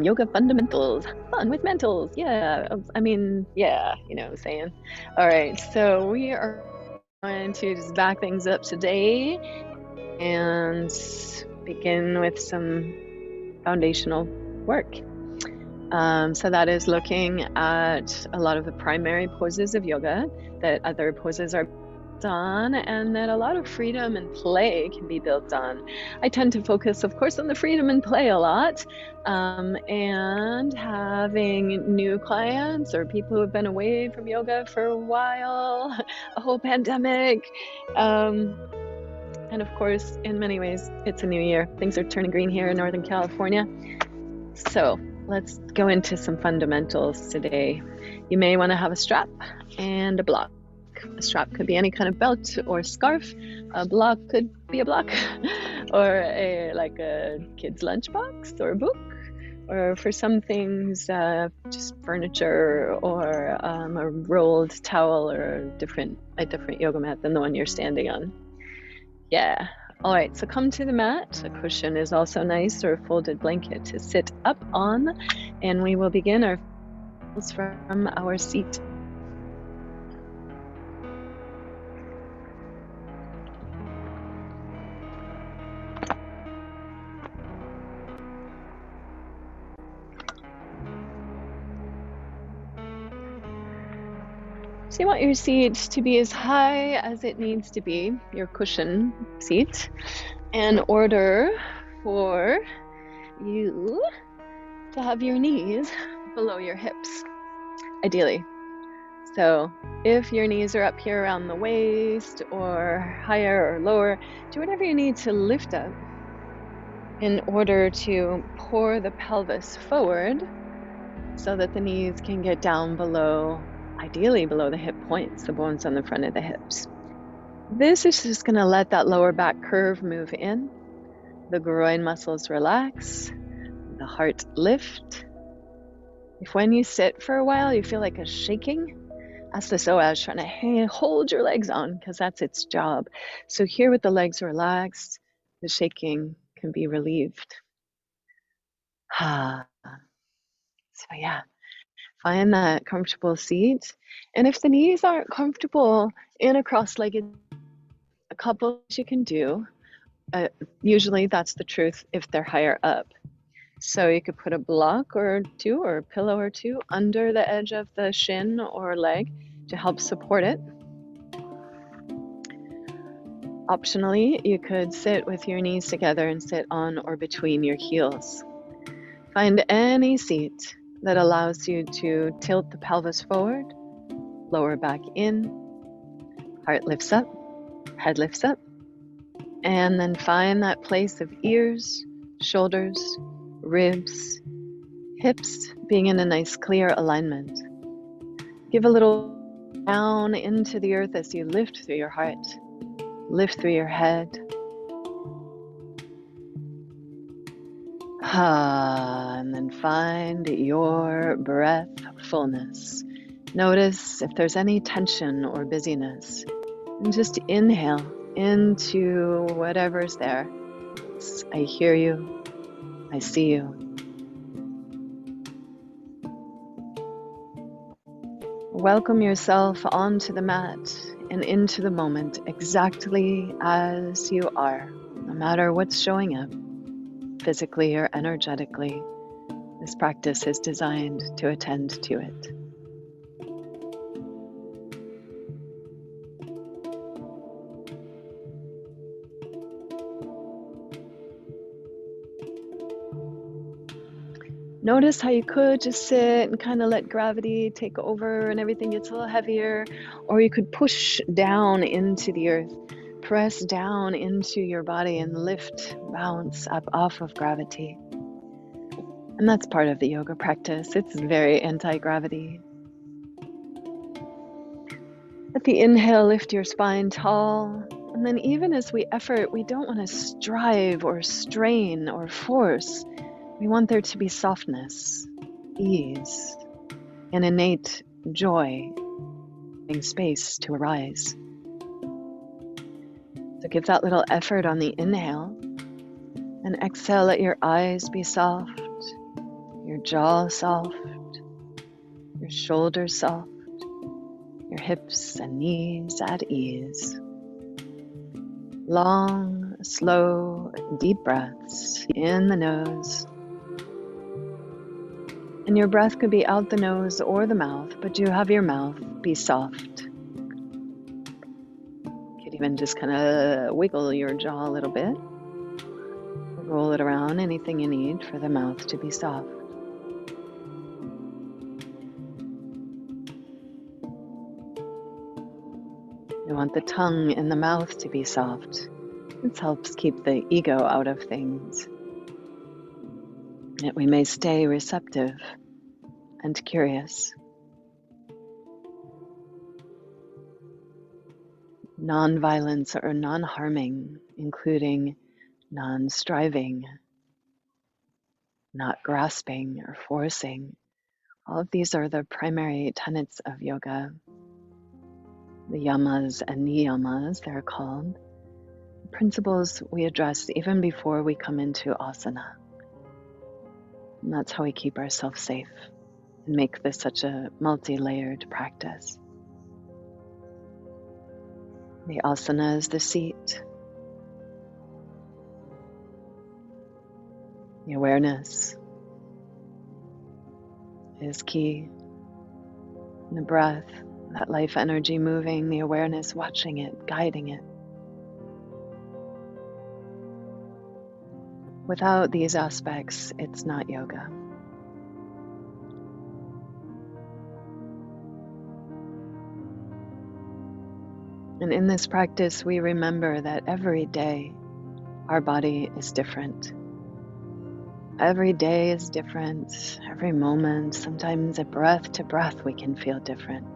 Yoga fundamentals, fun with mentals. Yeah, I mean, yeah, you know what I'm saying. All right, so we are going to just back things up today and begin with some foundational work. So that is looking at a lot of the primary poses of yoga that other poses are on, and that a lot of freedom and play can be built on. I tend to focus, of course, on the freedom and play a lot, and having new clients or people who have been away from yoga for a while, a whole pandemic, and of course, in many ways, it's a new year. Things are turning green here in Northern California. So let's go into some fundamentals today. You may want to have a strap and a block. A strap could be any kind of belt or scarf. A block could be a block, or like a kid's lunchbox or a book, or for some things, just furniture or a rolled towel or a different yoga mat than the one you're standing on. Yeah. All right, so come to the mat. A cushion is also nice, or a folded blanket to sit up on, and we will begin our from our seat. So you want your seat to be as high as it needs to be, your cushion seat, in order for you to have your knees below your hips, ideally. So if your knees are up here around the waist or higher or lower, do whatever you need to lift up in order to pour the pelvis forward so that the knees can get down below, ideally below the hip points, the bones on the front of the hips. This is just going to let that lower back curve move in, the groin muscles relax, the heart lift. If when you sit for a while you feel like a shaking, that's the psoas trying to hold your legs on, because that's its job. So here with the legs relaxed, the shaking can be relieved. So yeah, find that comfortable seat. And if the knees aren't comfortable in a cross-legged, a couple you can do. Usually that's the truth if they're higher up. So you could put a block or two or a pillow or two under the edge of the shin or leg to help support it. Optionally, you could sit with your knees together and sit on or between your heels. Find any seat that allows you to tilt the pelvis forward, lower back in, heart lifts up, head lifts up, and then find that place of ears, shoulders, ribs, hips being in a nice clear alignment. Give a little down into the earth as you lift through your heart, lift through your head. And then find your breath fullness. Notice if there's any tension or busyness, and just inhale into whatever's there. I hear you. I see you. Welcome yourself onto the mat and into the moment exactly as you are, no matter what's showing up, physically or energetically. This practice is designed to attend to it. Notice how you could just sit and kind of let gravity take over and everything gets a little heavier, or you could push down into the earth, press down into your body and lift, bounce up off of gravity. And that's part of the yoga practice. It's very anti-gravity. At the inhale, lift your spine tall. And then even as we effort, we don't want to strive or strain or force. We want there to be softness, ease, and innate joy, giving space to arise. So give that little effort on the inhale, and exhale, let your eyes be soft, your jaw soft, your shoulders soft, your hips and knees at ease. Long, slow, deep breaths in the nose. And your breath could be out the nose or the mouth, but do have your mouth be soft. You could even just kind of wiggle your jaw a little bit. Roll it around, anything you need for the mouth to be soft. You want the tongue and the mouth to be soft. This helps keep the ego out of things, that we may stay receptive and curious. Non-violence or non-harming, including non-striving, not grasping or forcing. All of these are the primary tenets of yoga. The yamas and niyamas, they're called. Principles we address even before we come into asana. And that's how we keep ourselves safe and make this such a multi-layered practice. The asana is the seat. The awareness is key. And the breath, that life energy moving, the awareness watching it, guiding it. Without these aspects, it's not yoga. And in this practice, we remember that every day our body is different. Every day is different, every moment, sometimes a breath to breath we can feel different.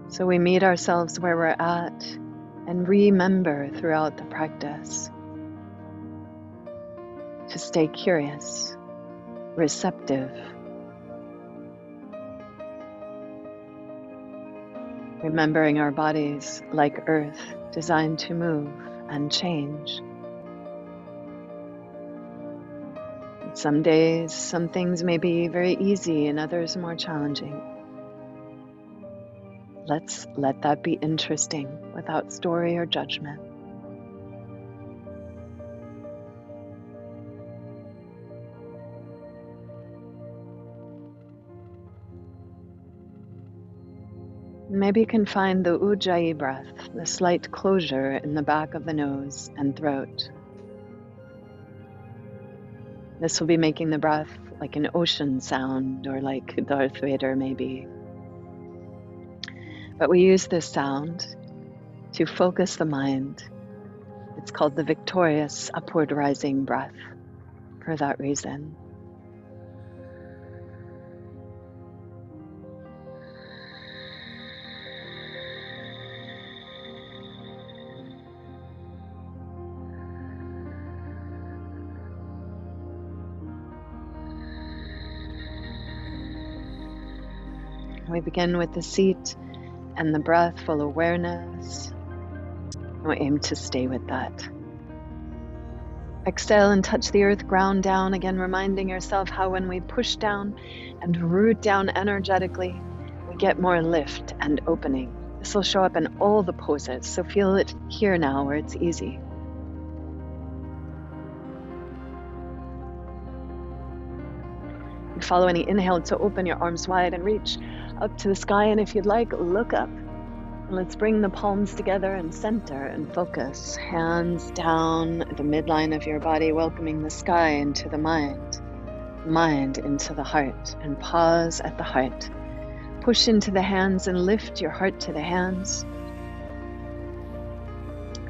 So we meet ourselves where we're at and remember throughout the practice to stay curious, receptive, remembering our bodies like earth, designed to move and change. Some days, some things may be very easy and others more challenging. Let's let that be interesting without story or judgment. Maybe you can find the ujjayi breath, the slight closure in the back of the nose and throat. This will be making the breath like an ocean sound, or like Darth Vader maybe. But we use this sound to focus the mind. It's called the victorious upward rising breath for that reason. We begin with the seat and the breath, full awareness. And we aim to stay with that. Exhale and touch the earth ground down, again reminding yourself how when we push down and root down energetically, we get more lift and opening. This will show up in all the poses, so feel it here now where it's easy. And follow any inhale to open your arms wide and reach up to the sky, and if you'd like, look up. And let's bring the palms together and center and focus. Hands down the midline of your body, welcoming the sky into the mind. Mind into the heart, and pause at the heart. Push into the hands and lift your heart to the hands.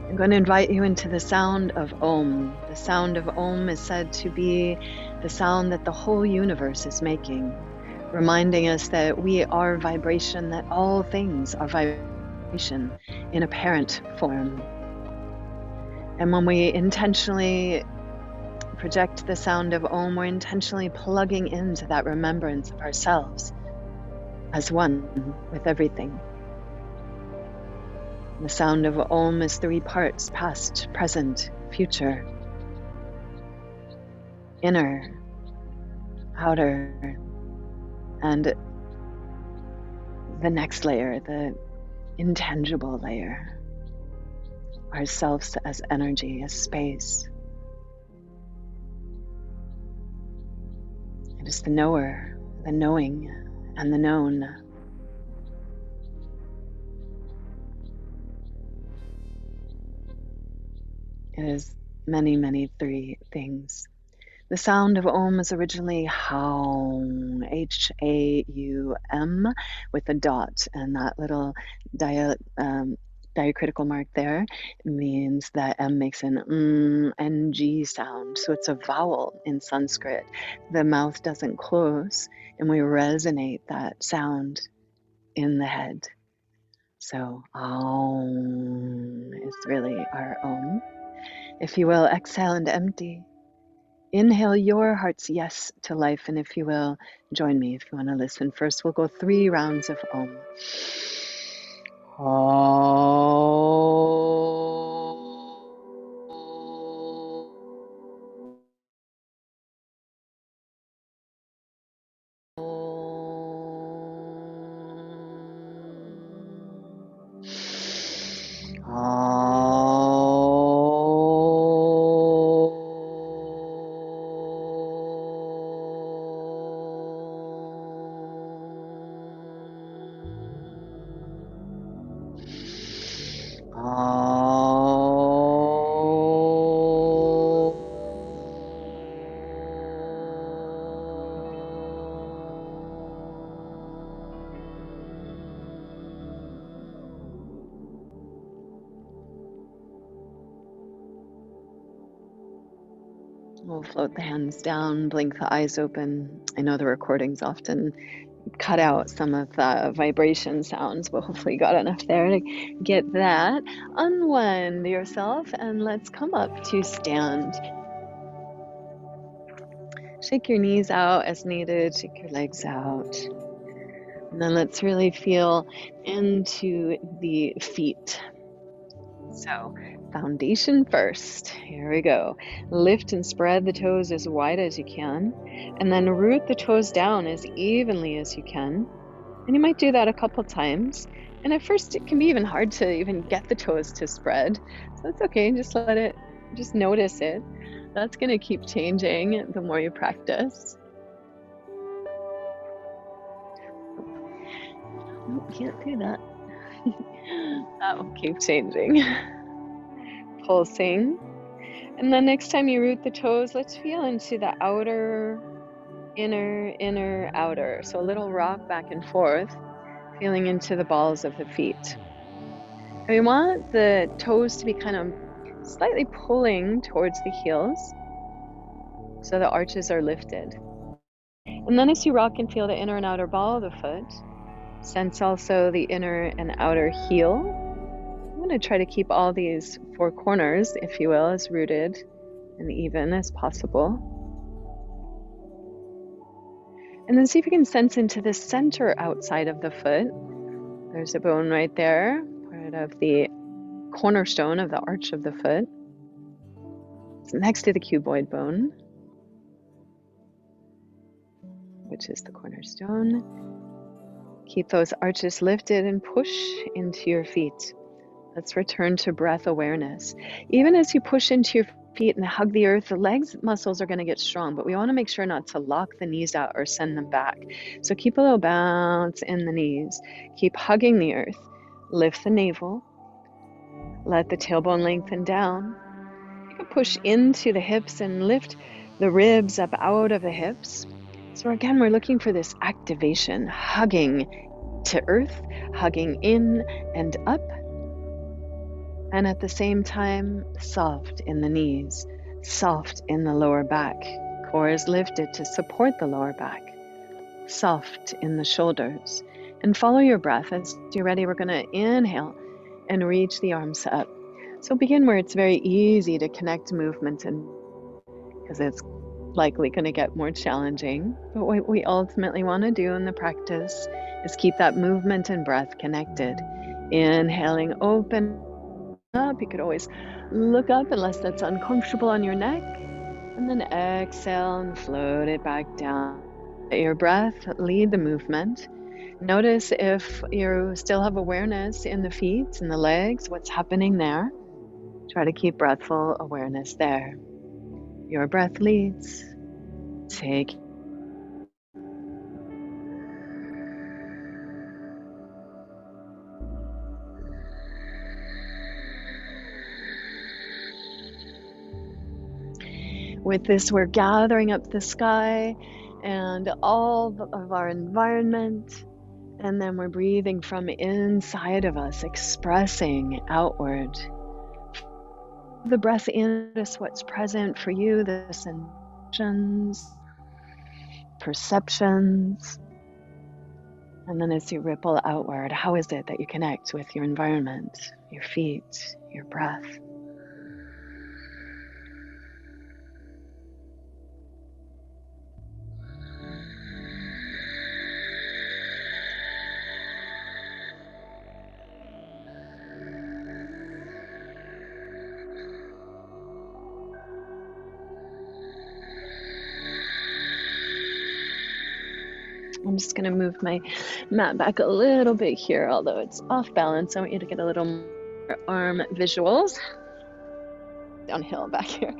I'm going to invite you into the sound of Om. The sound of Om is said to be the sound that the whole universe is making, reminding us that we are vibration, that all things are vibration in apparent form. And when we intentionally project the sound of Om, we're intentionally plugging into that remembrance of ourselves as one with everything. The sound of Om is 3 parts: past, present, future. inner, outer, and the next layer, the intangible layer, ourselves as energy, as space. It is the knower, the knowing, and the known. It is many, many three things. The sound of Om is originally Haum, H-A-U-M, with a dot, and that little diacritical mark there means that M makes an NG sound. So it's a vowel in Sanskrit. The mouth doesn't close, and we resonate that sound in the head. So Om is really our Om. If you will, exhale and empty. Inhale your heart's yes to life, and if you will, join me if you want to listen. First, we'll go 3 rounds of Om. We'll float the hands down, blink the eyes open. I know the recordings often cut out some of the vibration sounds, but hopefully you got enough there to get that. Unwind yourself and let's come up to stand. Shake your knees out as needed, shake your legs out. And then let's really feel into the feet. So, foundation first. Here we go. Lift and spread the toes as wide as you can, and then root the toes down as evenly as you can. And you might do that a couple times. And at first, it can be even hard to even get the toes to spread. So it's okay. Just just notice it. That's going to keep changing the more you practice. Nope, can't do that. That will keep changing. Pulsing. And then next time you root the toes, let's feel into the outer, inner, outer. So a little rock back and forth, feeling into the balls of the feet. And we want the toes to be kind of slightly pulling towards the heels, so the arches are lifted. And then as you rock and feel the inner and outer ball of the foot, sense also the inner and outer heel. I'm going to try to keep all these 4 corners, if you will, as rooted and even as possible. And then see if you can sense into the center outside of the foot. There's a bone right there, part of the cornerstone of the arch of the foot. It's next to the cuboid bone, which is the cornerstone. Keep those arches lifted and push into your feet. Let's return to breath awareness. Even as you push into your feet and hug the earth, the legs muscles are going to get strong, but we want to make sure not to lock the knees out or send them back. So keep a little bounce in the knees. Keep hugging the earth. Lift the navel. Let the tailbone lengthen down. You can push into the hips and lift the ribs up out of the hips. So again, we're looking for this activation, hugging to earth, hugging in and up. And at the same time, soft in the knees, soft in the lower back. Core is lifted to support the lower back. Soft in the shoulders. And follow your breath. As you're ready, we're going to inhale and reach the arms up. So begin where it's very easy to connect movement, and because it's likely going to get more challenging. But what we ultimately want to do in the practice is keep that movement and breath connected. Inhaling, open up. You could always look up unless that's uncomfortable on your neck. And then exhale and float it back down. Let your breath lead the movement. Notice if you still have awareness in the feet and the legs, what's happening there. Try to keep breathful awareness there. Your breath leads. Take. With this, we're gathering up the sky and all of our environment, and then we're breathing from inside of us, expressing outward. The breath in, notice what's present for you, the sensations, perceptions, and then as you ripple outward, how is it that you connect with your environment, your feet, your breath? I'm just going to move my mat back a little bit here, although it's off balance. I want you to get a little more arm visuals. Downhill back here.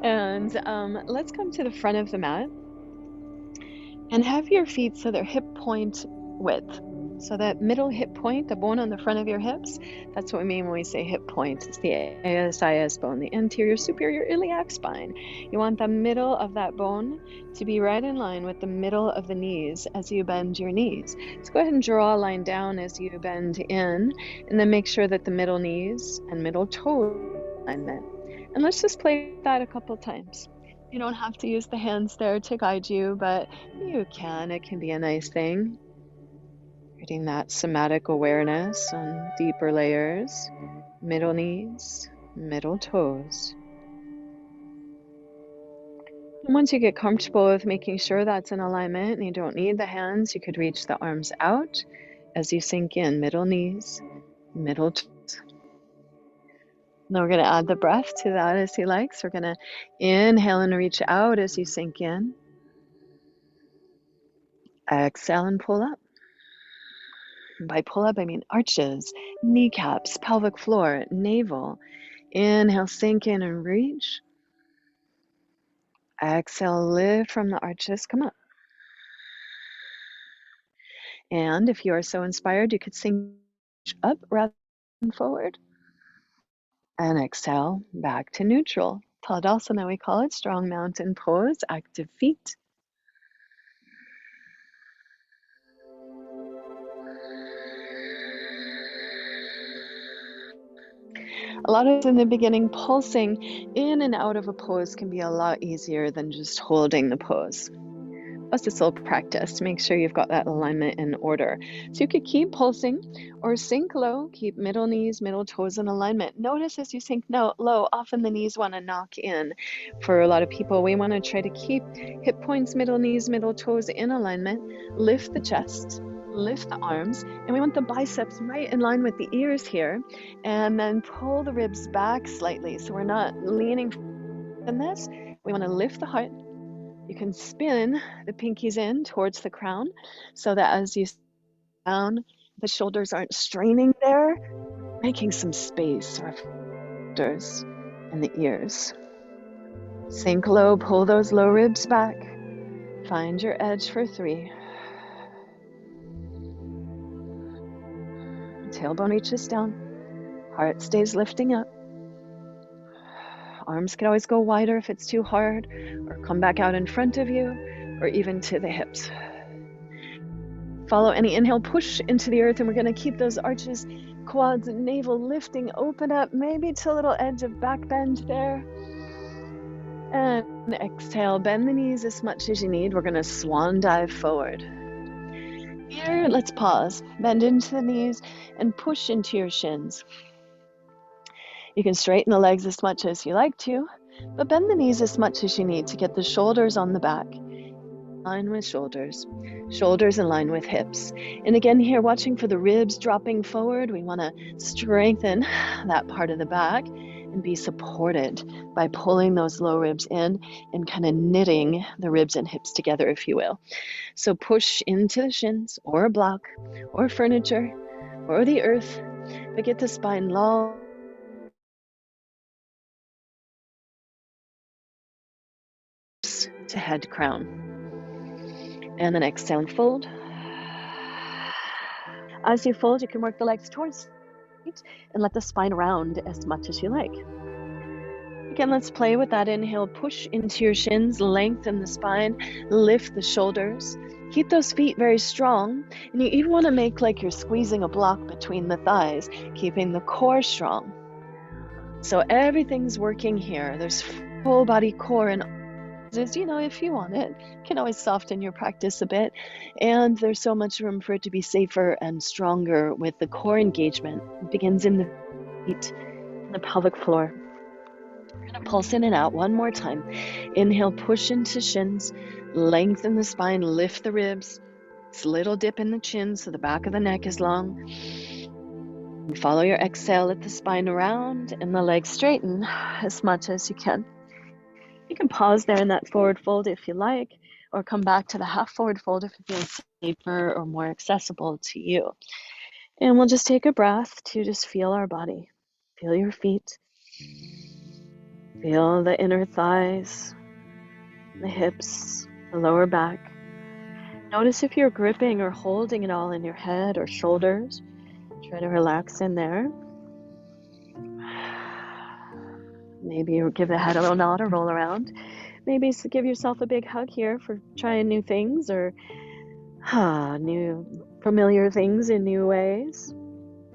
And let's come to the front of the mat and have your feet so they're hip point width. So that middle hip point, the bone on the front of your hips, that's what we mean when we say hip point. It's the ASIS bone, the anterior superior iliac spine. You want the middle of that bone to be right in line with the middle of the knees as you bend your knees. So go ahead and draw a line down as you bend in, and then make sure that the middle knees and middle toe alignment. And let's just play with that a couple times. You don't have to use the hands there to guide you, but you can. It can be a nice thing. Creating that somatic awareness on deeper layers, middle knees, middle toes. And once you get comfortable with making sure that's in alignment and you don't need the hands, you could reach the arms out as you sink in, middle knees, middle toes. Now we're going to add the breath to that as you like. So we're going to inhale and reach out as you sink in. Exhale and pull up. By pull up, I mean arches, kneecaps, pelvic floor, navel. Inhale, sink in and reach. Exhale, lift from the arches, come up. And if you are so inspired, you could sink up rather than forward. And exhale, back to neutral. Tadasana, we call it, strong mountain pose, active feet. A lot of in the beginning, pulsing in and out of a pose can be a lot easier than just holding the pose. Plus it's all practice to make sure you've got that alignment in order. So you could keep pulsing or sink low, keep middle knees, middle toes in alignment. Notice as you sink low, often the knees want to knock in. For a lot of people, we want to try to keep hip points, middle knees, middle toes in alignment, lift the chest, lift the arms, and we want the biceps right in line with the ears here, and then pull the ribs back slightly so we're not leaning in this. We want to lift the heart. You can spin the pinkies in towards the crown so that as you sit down, the shoulders aren't straining there, making some space for shoulders and the ears. Sink low, pull those low ribs back. Find your edge for 3. Tailbone reaches down, heart stays lifting up. Arms can always go wider if it's too hard, or come back out in front of you, or even to the hips. Follow any inhale, push into the earth, and we're going to keep those arches, quads, and navel lifting, open up, maybe to a little edge of back bend there. And exhale, bend the knees as much as you need. We're going to swan dive forward. Here, let's pause. Bend into the knees and push into your shins. You can straighten the legs as much as you like to, but bend the knees as much as you need to get the shoulders on the back. In line with shoulders, shoulders in line with hips. And again here, watching for the ribs dropping forward. We want to strengthen that part of the back. and be supported by pulling those low ribs in and kind of knitting the ribs and hips together, if you will. So push into the shins or a block or furniture or the earth, but get the spine long to head crown. And then exhale and fold. As you fold, you can work the legs towards feet and let the spine round as much as you like. Again, let's play with that inhale. Push into your shins, lengthen the spine, lift the shoulders. Keep those feet very strong. And you even want to make like you're squeezing a block between the thighs, keeping the core strong. So everything's working here. There's full body core, and if you want it, you can always soften your practice a bit. And there's so much room for it to be safer and stronger with the core engagement. It begins in the feet, the pelvic floor. We're going to pulse in and out one more time. Inhale, push into shins, lengthen the spine, lift the ribs. It's a little dip in the chin so the back of the neck is long. And follow your exhale, let the spine round and the legs straighten as much as you can. You can pause there in that forward fold if you like, or come back to the half forward fold if it feels safer or more accessible to you. And we'll just take a breath to just feel our body. Feel your feet. Feel the inner thighs, the hips, the lower back. Notice if you're gripping or holding it all in your head or shoulders. Try to relax in there. Maybe you give the head a little nod or roll around. Maybe give yourself a big hug here for trying new things or new familiar things in new ways.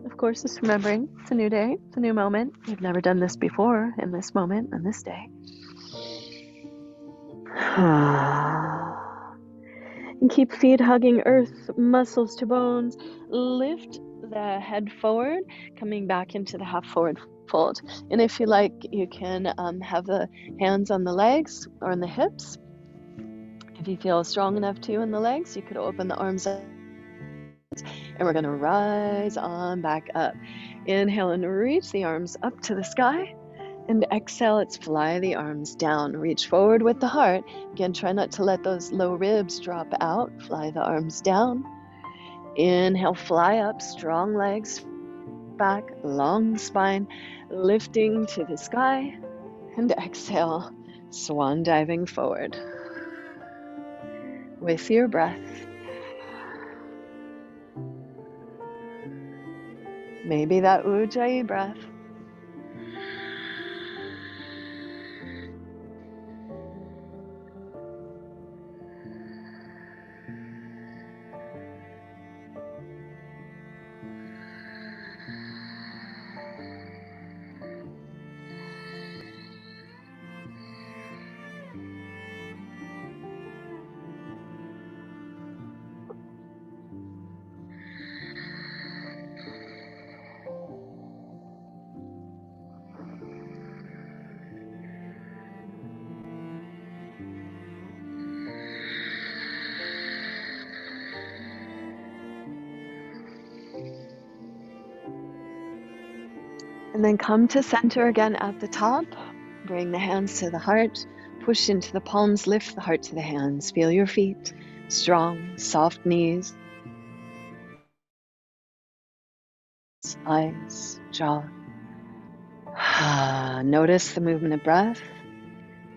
Of course, just remembering it's a new day, it's a new moment. You've never done this before in this moment, on this day. And keep feet hugging earth, muscles to bones. Lift the head forward, coming back into the half forward fold. And if you like, you can have the hands on the legs or on the hips. If you feel strong enough to in the legs, you could open the arms up. And we're going to rise on back up. Inhale and reach the arms up to the sky. And exhale, let's fly the arms down. Reach forward with the heart. Again, try not to let those low ribs drop out. Fly the arms down. Inhale, fly up, strong legs back, long spine, lifting to the sky. And exhale, swan diving forward. With your breath, maybe that Ujjayi breath. And then come to center again at the top. Bring the hands to the heart. Push into the palms. Lift the heart to the hands. Feel your feet. Strong, soft knees. Eyes, jaw. Notice the movement of breath.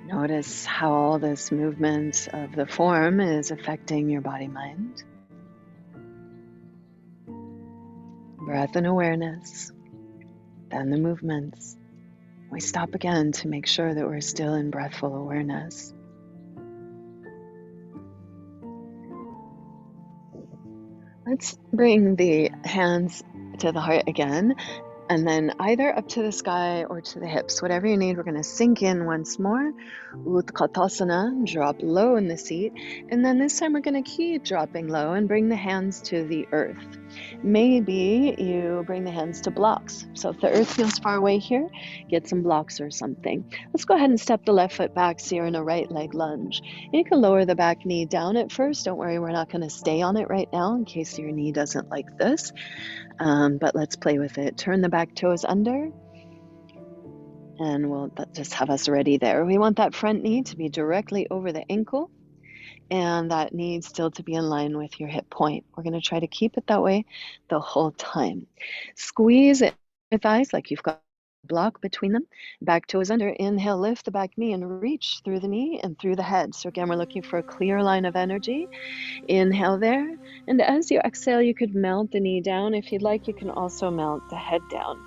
Notice how all this movement of the form is affecting your body-mind. Breath and awareness. Then the movements. We stop again to make sure that we're still in breathful awareness. Let's bring the hands to the heart again, and then either up to the sky or to the hips, whatever you need. We're going to sink in once more. Utkatasana, drop low in the seat. And then this time we're going to keep dropping low and bring the hands to the earth. Maybe you bring the hands to blocks. So if the earth feels far away here, get some blocks or something. Let's go ahead and step the left foot back so you're in a right leg lunge. And you can lower the back knee down at first. Don't worry, we're not going to stay on it right now in case your knee doesn't like this. But let's play with it. Turn the back toes under. And we'll just have us ready there. We want that front knee to be directly over the ankle and that knee still to be in line with your hip point. We're going to try to keep it that way the whole time. Squeeze it your thighs like you've got a block between them. Back toes under. Inhale, lift the back knee and reach through the knee and through the head. So again, we're looking for a clear line of energy. Inhale there. And as you exhale, you could melt the knee down. If you'd like, you can also melt the head down.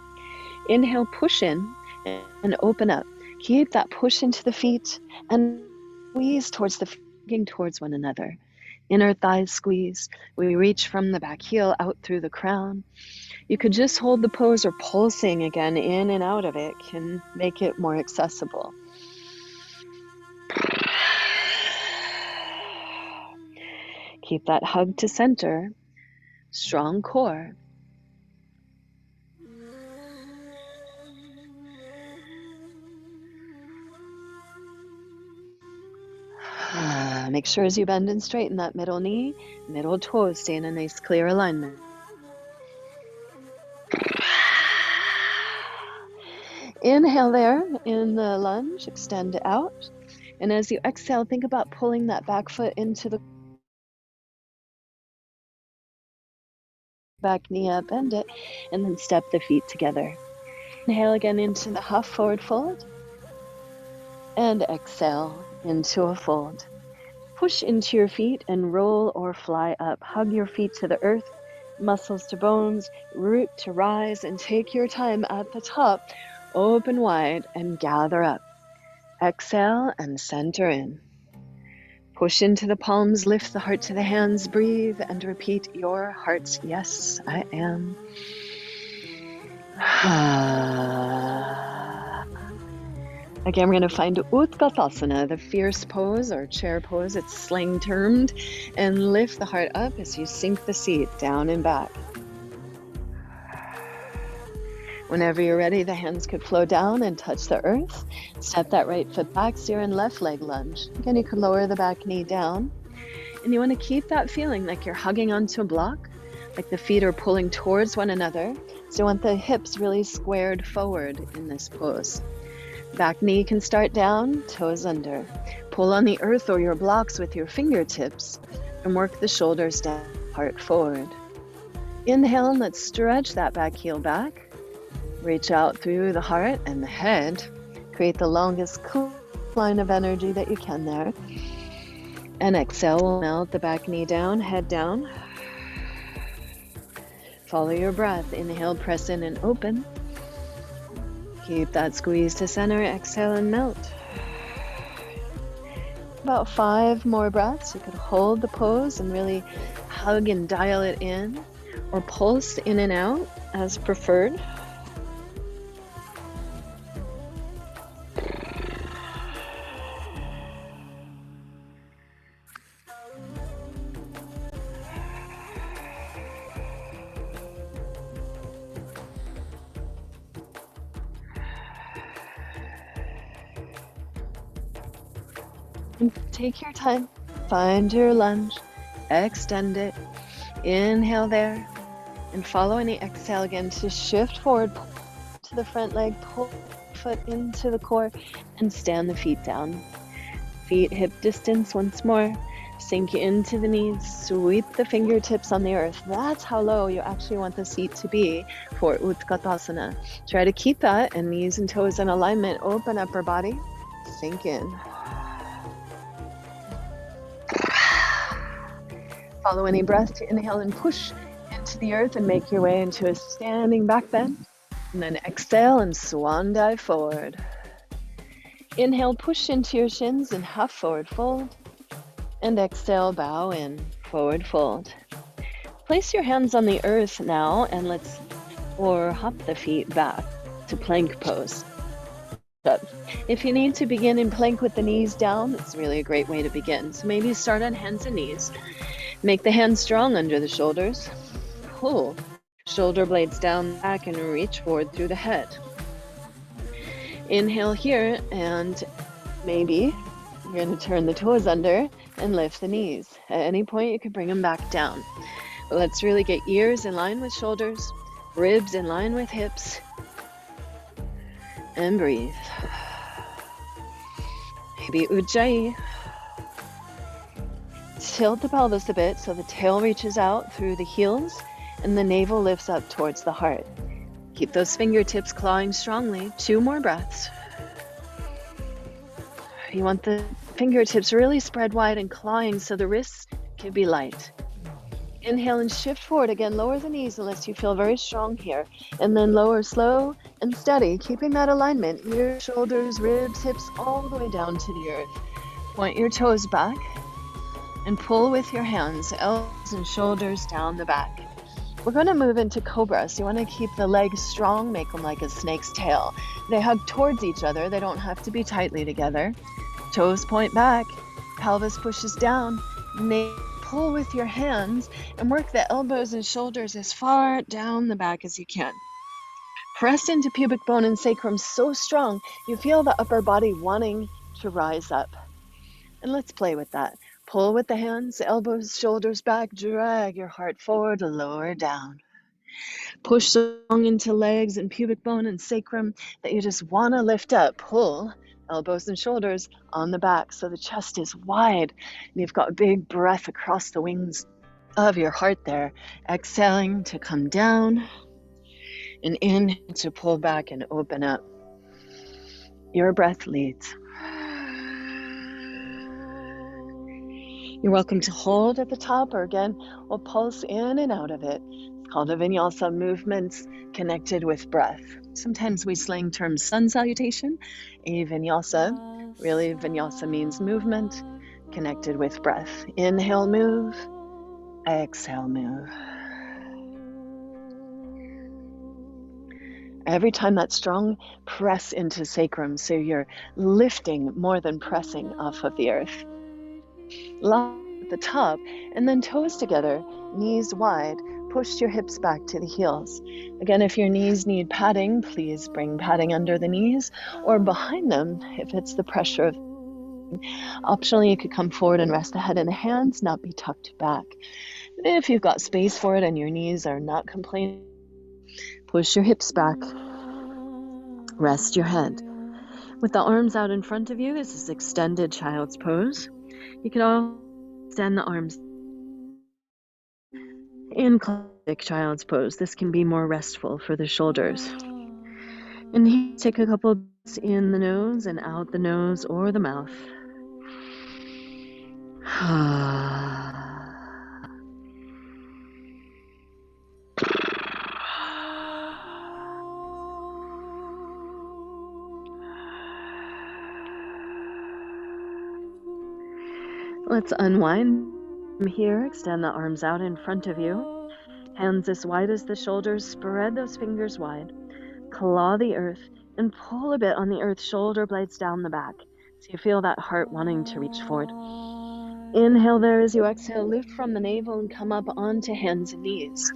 Inhale, push in and open up. Keep that push into the feet and squeeze towards the feet, towards one another. Inner thighs squeeze. We reach from the back heel out through the crown. You could just hold the pose, or pulsing again in and out of it can make it more accessible. Keep that hug to center. Strong core. Make sure as you bend and straighten that middle knee, middle toes stay in a nice clear alignment. Inhale there in the lunge, extend out. And as you exhale, think about pulling that back foot into the back knee up, bend it, and then step the feet together. Inhale again into the half forward fold. And exhale into a fold. Push into your feet and roll or fly up. Hug your feet to the earth, muscles to bones, root to rise, and take your time at the top. Open wide and gather up. Exhale and center in. Push into the palms, lift the heart to the hands, breathe and repeat your heart's yes, I am. Again, we're going to find Utkatasana, the fierce pose or chair pose, it's slang termed, and lift the heart up as you sink the seat down and back. Whenever you're ready, the hands could flow down and touch the earth. Step that right foot back, steer in left leg lunge. Again, you could lower the back knee down. And you want to keep that feeling like you're hugging onto a block, like the feet are pulling towards one another. So you want the hips really squared forward in this pose. Back knee can start down, toes under. Pull on the earth or your blocks with your fingertips and work the shoulders down, heart forward. Inhale, and let's stretch that back heel back. Reach out through the heart and the head. Create the longest line of energy that you can there. And exhale, we'll melt the back knee down, head down. Follow your breath. Inhale, press in and open. Keep that squeeze to center. Exhale and melt. About 5 more breaths. You could hold the pose and really hug and dial it in, or pulse in and out as preferred. Take your time, find your lunge, extend it, inhale there, and follow any exhale again to shift forward to the front leg, pull the foot into the core, and stand the feet down. Feet hip distance once more, sink into the knees, sweep the fingertips on the earth. That's how low you actually want the seat to be for Utkatasana. Try to keep that, and knees and toes in alignment, open upper body, sink in. Follow any breath to inhale and push into the earth and make your way into a standing back bend. And then exhale and swan dive forward. Inhale, push into your shins and half forward fold. And exhale, bow in, forward fold. Place your hands on the earth now and let's hop the feet back to plank pose. If you need to begin in plank with the knees down, it's really a great way to begin. So maybe start on hands and knees. Make the hands strong under the shoulders. Pull shoulder blades down back and reach forward through the head. Inhale here, and maybe you're going to turn the toes under and lift the knees. At any point, you can bring them back down. But let's really get ears in line with shoulders, ribs in line with hips. And breathe. Maybe Ujjayi. Tilt the pelvis a bit so the tail reaches out through the heels and the navel lifts up towards the heart. Keep those fingertips clawing strongly. 2 more breaths. You want the fingertips really spread wide and clawing so the wrists can be light. Inhale and shift forward again. Lower the knees unless you feel very strong here. And then lower slow and steady, keeping that alignment. Ears, shoulders, ribs, hips, all the way down to the earth. Point your toes back and pull with your hands, elbows and shoulders down the back. We're going to move into cobra, so you want to keep the legs strong, make them like a snake's tail. They hug towards each other, they don't have to be tightly together. Toes point back, pelvis pushes down, pull with your hands and work the elbows and shoulders as far down the back as you can. Press into pubic bone and sacrum so strong, you feel the upper body wanting to rise up. And let's play with that. Pull with the hands, elbows, shoulders back, drag your heart forward, lower down. Push so long into legs and pubic bone and sacrum that you just want to lift up. Pull, elbows and shoulders on the back so the chest is wide and you've got a big breath across the wings of your heart there. Exhaling to come down and inhale to pull back and open up. Your breath leads. You're welcome to hold at the top, or again, we'll pulse in and out of it. It's called a vinyasa movement connected with breath. Sometimes we slang terms sun salutation, a vinyasa. Really, vinyasa means movement connected with breath. Inhale, move. Exhale, move. Every time that's strong, press into sacrum so you're lifting more than pressing off of the earth. Lock at the top and then toes together, knees wide. Push your hips back to the heels. Again, if your knees need padding, please bring padding under the knees or behind them if it's the pressure of. Optionally, you could come forward and rest the head in the hands, not be tucked back. If you've got space for it and your knees are not complaining, push your hips back. Rest your head. With the arms out in front of you, this is extended child's pose. You can all extend the arms in classic child's pose. This can be more restful for the shoulders. And take a couple breaths in the nose and out the nose or the mouth. Let's unwind from here. Extend the arms out in front of you. Hands as wide as the shoulders. Spread those fingers wide. Claw the earth and pull a bit on the earth, shoulder blades down the back. So you feel that heart wanting to reach forward. Inhale there as you exhale. Lift from the navel and come up onto hands and knees.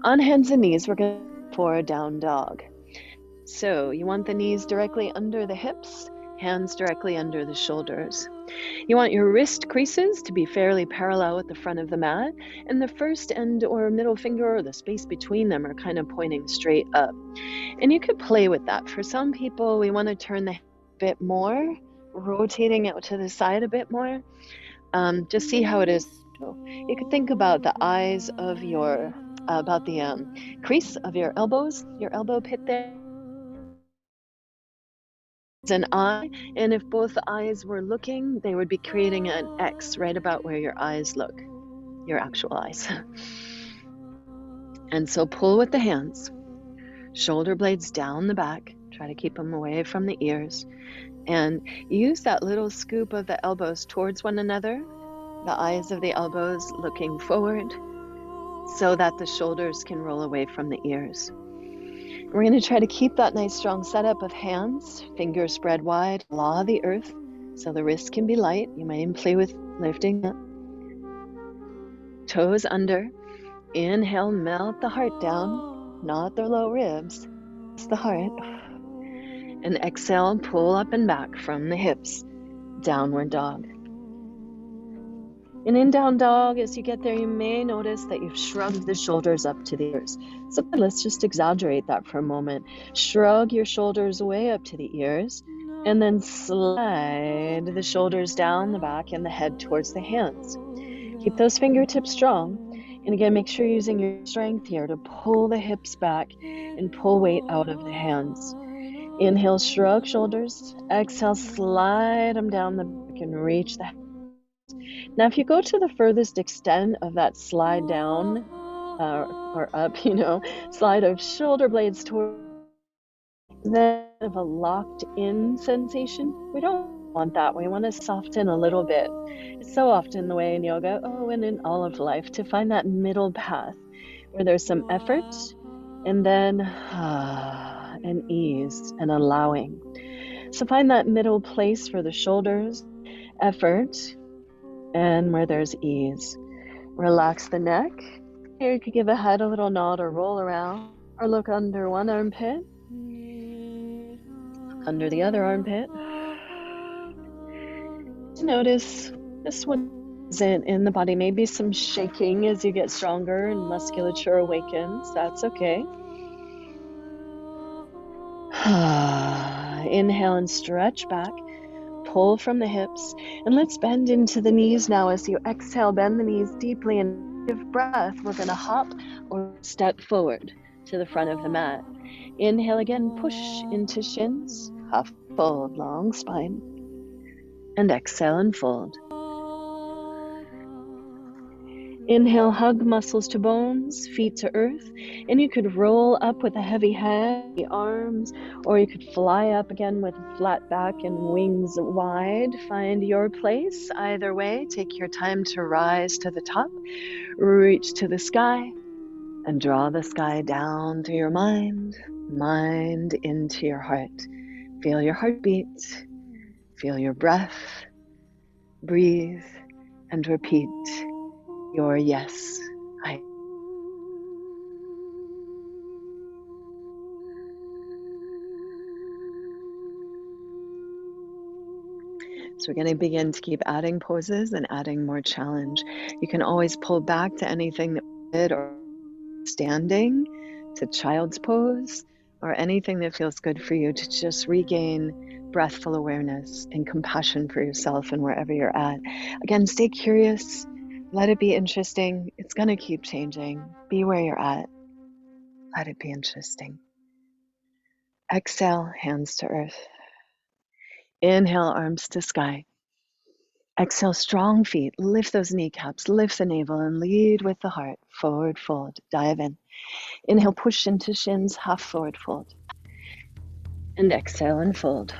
On hands and knees, we're going to go for a down dog. So you want the knees directly under the hips, hands directly under the shoulders. You want your wrist creases to be fairly parallel with the front of the mat, and the first end or middle finger or the space between them are kind of pointing straight up. And you could play with that. For some people, we want to turn the head a bit more, rotating out to the side a bit more. Just see how it is. You could think about the eyes of your, about the crease of your elbows, your elbow pit there. An eye, and if both eyes were looking, they would be creating an X right about where your eyes look, your actual eyes. And so pull with the hands, shoulder blades down the back, try to keep them away from the ears, and use that little scoop of the elbows towards one another, the eyes of the elbows looking forward, so that the shoulders can roll away from the ears. We're going to try to keep that nice strong setup of hands, fingers spread wide, claw the earth so the wrists can be light. You might even play with lifting up. Toes under. Inhale, melt the heart down, not the low ribs, it's the heart. And exhale, pull up and back from the hips, downward dog. And in down dog, as you get there, you may notice that you've shrugged the shoulders up to the ears. So let's just exaggerate that for a moment. Shrug your shoulders way up to the ears, and then slide the shoulders down the back and the head towards the hands. Keep those fingertips strong. And again, make sure you're using your strength here to pull the hips back and pull weight out of the hands. Inhale, shrug shoulders. Exhale, slide them down the back and reach the. Now, if you go to the furthest extent of that slide down or up, slide of shoulder blades toward then of a locked in sensation, we don't want that. We want to soften a little bit. It's so often the way in yoga, and in all of life, to find that middle path where there's some effort and then an ease and allowing. So find that middle place for the shoulders, effort, and where there's ease. Relax the neck. Here you could give a head a little nod or roll around or look under one armpit, under the other armpit. Notice this one isn't in the body. Maybe some shaking as you get stronger and musculature awakens. That's okay. Inhale and stretch back. Pull from the hips, and let's bend into the knees now. As you exhale, bend the knees deeply and give breath. We're going to hop or step forward to the front of the mat. Inhale again, push into shins, half fold, long spine, and exhale and fold. Inhale, hug muscles to bones, feet to earth, and you could roll up with a heavy head, the arms, or you could fly up again with a flat back and wings wide. Find your place. Either way, take your time to rise to the top, reach to the sky, and draw the sky down through your mind into your heart. Feel your heartbeat, feel your breath, breathe, and repeat your yes. So we're going to begin to keep adding poses and adding more challenge. You can always pull back to anything that we did, or standing to child's pose, or anything that feels good for you to just regain breathful awareness and compassion for yourself and wherever you're at. Again, stay curious. Let it be interesting. It's going to keep changing. Be where you're at. Let it be interesting. Exhale, hands to earth. Inhale, arms to sky. Exhale, strong feet. Lift those kneecaps, lift the navel, and lead with the heart. Forward fold. Dive in. Inhale, push into shins, half forward fold. And exhale and fold.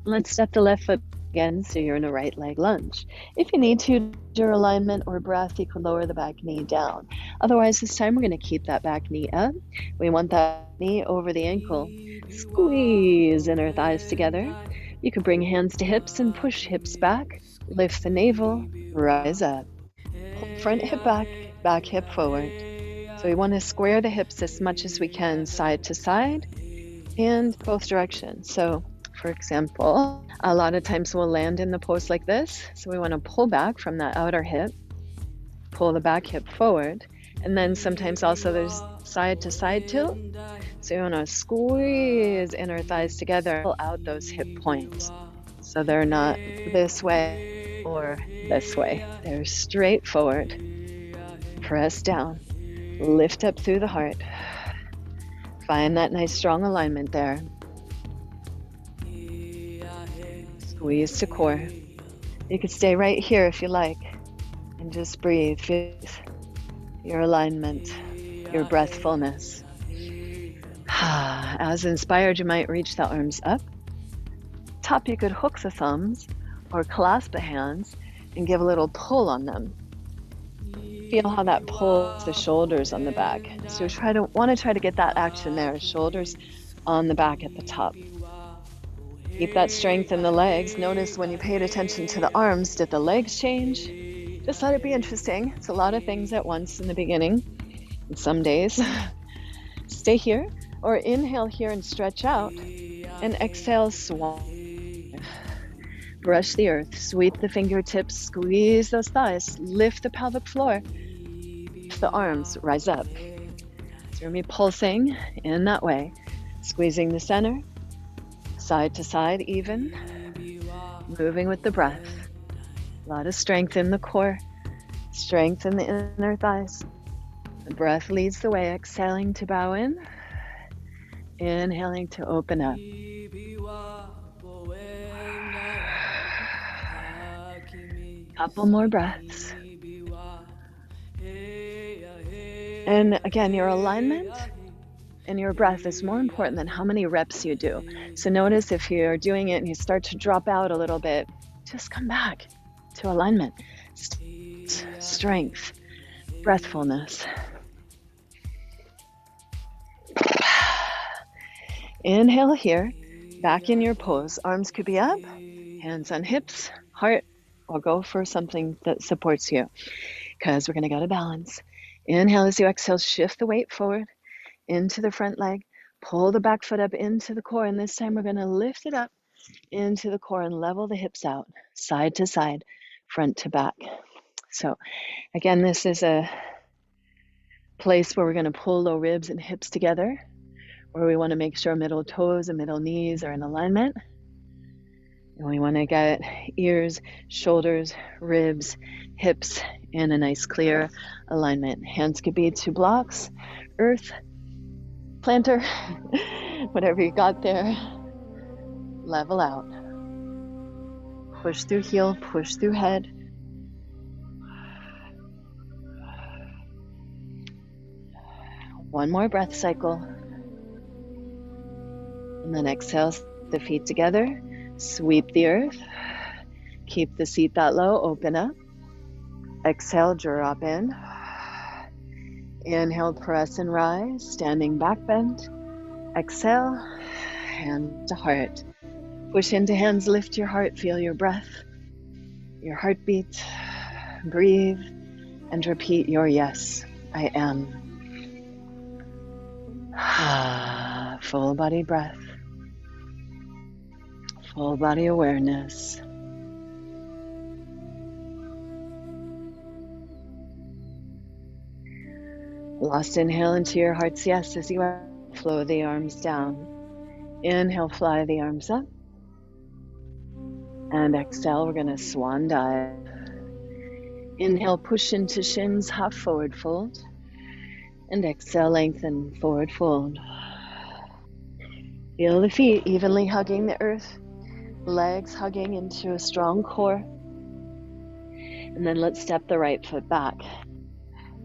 Let's step the left foot again, so you're in a right leg lunge. If you need to, your alignment or breath, you can lower the back knee down. Otherwise, this time we're going to keep that back knee up. We want that knee over the ankle. Squeeze inner thighs together. You can bring hands to hips and push hips back. Lift the navel, rise up. Pull front hip back, back hip forward. So we want to square the hips as much as we can, side to side and both directions. So for example, a lot of times we'll land in the pose like this. So we want to pull back from that outer hip, pull the back hip forward, and then sometimes also there's side to side tilt. So you want to squeeze inner thighs together, pull out those hip points. So they're not this way or this way. They're straight forward. Press down, lift up through the heart. Find that nice strong alignment there. Squeeze to core. You could stay right here if you like and just breathe. Feel your alignment, your breathfulness. As inspired, you might reach the arms up. Top, you could hook the thumbs or clasp the hands and give a little pull on them. Feel how that pulls the shoulders on the back. So want to try to get that action there. Shoulders on the back at the top. Keep that strength in the legs. Notice when you paid attention to the arms, did the legs change? Just let it be interesting. It's a lot of things at once in the beginning. And some days, stay here or inhale here and stretch out, and exhale, swan. Brush the earth, sweep the fingertips, squeeze those thighs, lift the pelvic floor, the arms, rise up. So you're going to be pulsing in that way, squeezing the center, side to side even, moving with the breath. A lot of strength in the core, strength in the inner thighs. The breath leads the way, exhaling to bow in, inhaling to open up. Couple more breaths. And again, your alignment and your breath is more important than how many reps you do. So notice if you're doing it and you start to drop out a little bit, just come back to alignment, strength, breathfulness. Inhale here, back in your pose. Arms could be up, hands on hips, heart, or go for something that supports you, because we're going to go to balance. Inhale as you exhale, shift the weight forward into the front leg, pull the back foot up into the core, and this time we're going to lift it up into the core and level the hips out, side to side, front to back. So again, this is a place where we're going to pull low ribs and hips together, where we want to make sure middle toes and middle knees are in alignment. And we want to get ears, shoulders, ribs, hips in a nice clear alignment. Hands could be to blocks, earth, planter, whatever you got there. Level out. Push through heel, push through head. One more breath cycle. And then exhale, the feet together. Sweep the earth. Keep the seat that low, open up. Exhale, drop in. Inhale, press and rise, standing back bend. Exhale, hand to heart. Push into hands, lift your heart, feel your breath, your heartbeat. Breathe and repeat your yes, I am. Full body breath. Full body awareness. Last inhale into your heart's yes as you flow the arms down. Inhale, fly the arms up. And exhale, we're going to swan dive. Inhale, push into shins, half forward fold. And exhale, lengthen, forward fold. Feel the feet evenly hugging the earth. Legs hugging into a strong core. And then let's step the right foot back.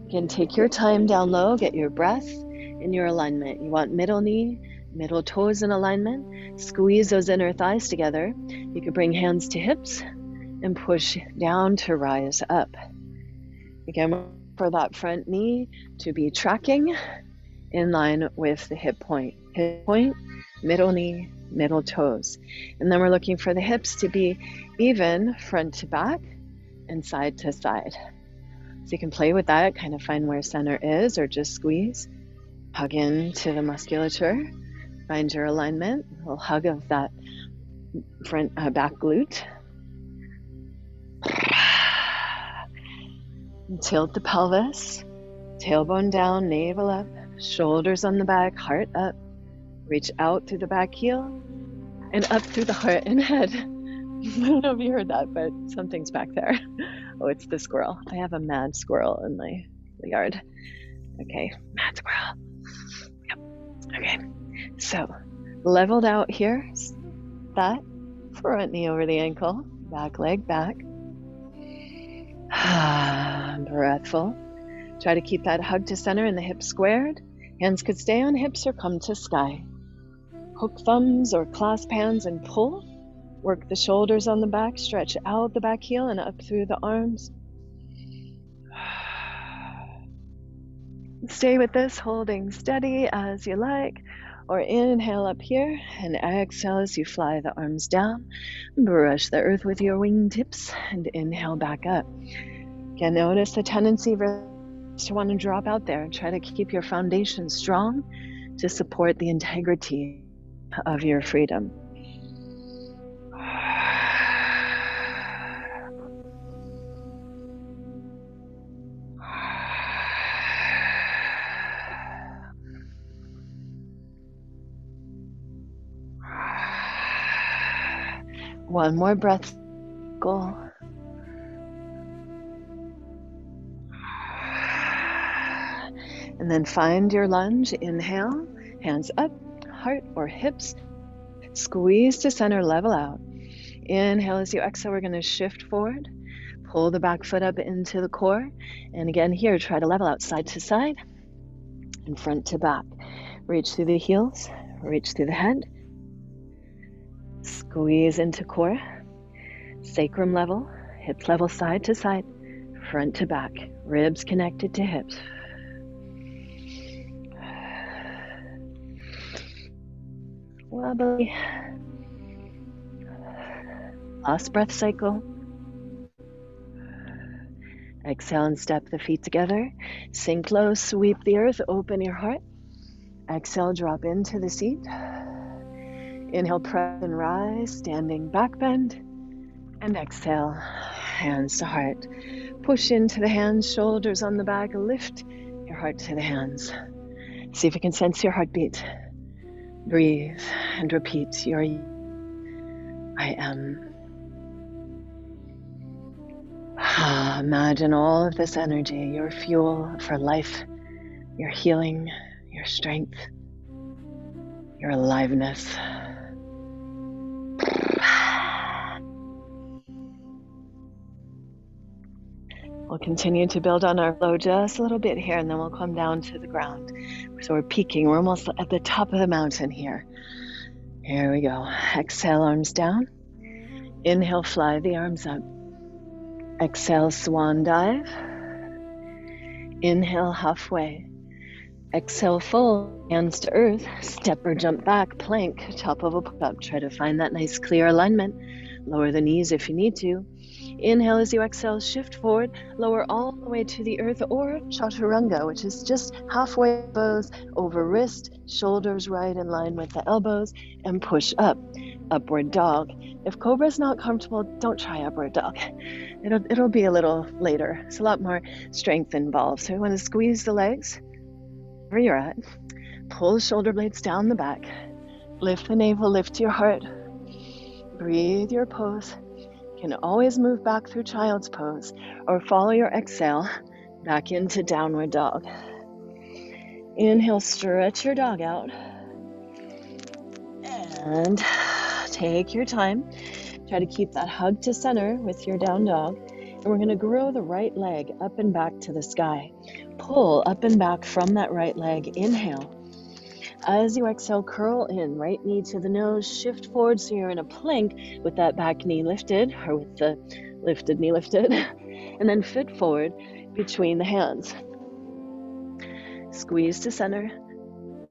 Again, take your time down low, get your breath in your alignment. You want middle knee, middle toes in alignment. Squeeze those inner thighs together. You can bring hands to hips and push down to rise up. Again, for that front knee to be tracking in line with the hip point. Hip point, middle knee, middle toes. And then we're looking for the hips to be even front to back and side to side. So you can play with that, kind of find where center is, or just squeeze. Hug into the musculature. Find your alignment. A little hug of that front back glute. Tilt the pelvis. Tailbone down, navel up. Shoulders on the back, heart up. Reach out through the back heel and up through the heart and head. I don't know if you heard that, but something's back there. Oh, it's the squirrel. I have a mad squirrel in my yard. Okay, mad squirrel. Yep. Okay, so leveled out here. That front knee over the ankle, back leg back. Breathful. Try to keep that hug to center and the hips squared. Hands could stay on hips or come to sky. Hook thumbs or clasp hands and pull. Work the shoulders on the back, stretch out the back heel and up through the arms. Stay with this, holding steady as you like, or inhale up here and exhale as you fly the arms down. Brush the earth with your wingtips and inhale back up. Again, notice the tendency to want to drop out there and try to keep your foundation strong to support the integrity of your freedom. One more breath. Go. And then find your lunge. Inhale, hands up, heart or hips. Squeeze to center, level out. Inhale as you exhale, we're going to shift forward. Pull the back foot up into the core. And again here, try to level out side to side and front to back. Reach through the heels, reach through the head. Squeeze into core. Sacrum level, hips level side to side, front to back. Ribs connected to hips. Wobbly. Last breath cycle. Exhale and step the feet together. Sink low, sweep the earth, open your heart. Exhale, drop into the seat. Inhale, press and rise, standing back bend. And exhale, hands to heart. Push into the hands, shoulders on the back, lift your heart to the hands. See if you can sense your heartbeat. Breathe and repeat your I am. Imagine all of this energy, your fuel for life, your healing, your strength, your aliveness. We'll continue to build on our flow just a little bit here, and then we'll come down to the ground. So we're peaking. We're almost at the top of the mountain here. Here we go. Exhale, arms down. Inhale, fly the arms up. Exhale, swan dive. Inhale, halfway. Exhale, full, hands to earth. Step or jump back, plank, top of a push-up. Try to find that nice clear alignment. Lower the knees if you need to. Inhale as you exhale, shift forward, lower all the way to the earth, or chaturanga, which is just halfway elbows over wrist, shoulders right in line with the elbows, and push up, upward dog. If cobra's not comfortable, don't try upward dog. It'll be a little later. It's a lot more strength involved. So you want to squeeze the legs where you're at, pull the shoulder blades down the back, lift the navel, lift your heart, breathe your pose. You can always move back through child's pose or follow your exhale back into downward dog. Inhale, stretch your dog out. And take your time. Try to keep that hug to center with your down dog. And we're going to grow the right leg up and back to the sky. Pull up and back from that right leg. Inhale. As you exhale, curl in, right knee to the nose, shift forward so you're in a plank with that back knee lifted, or with the lifted knee lifted, and then foot forward between the hands. Squeeze to center,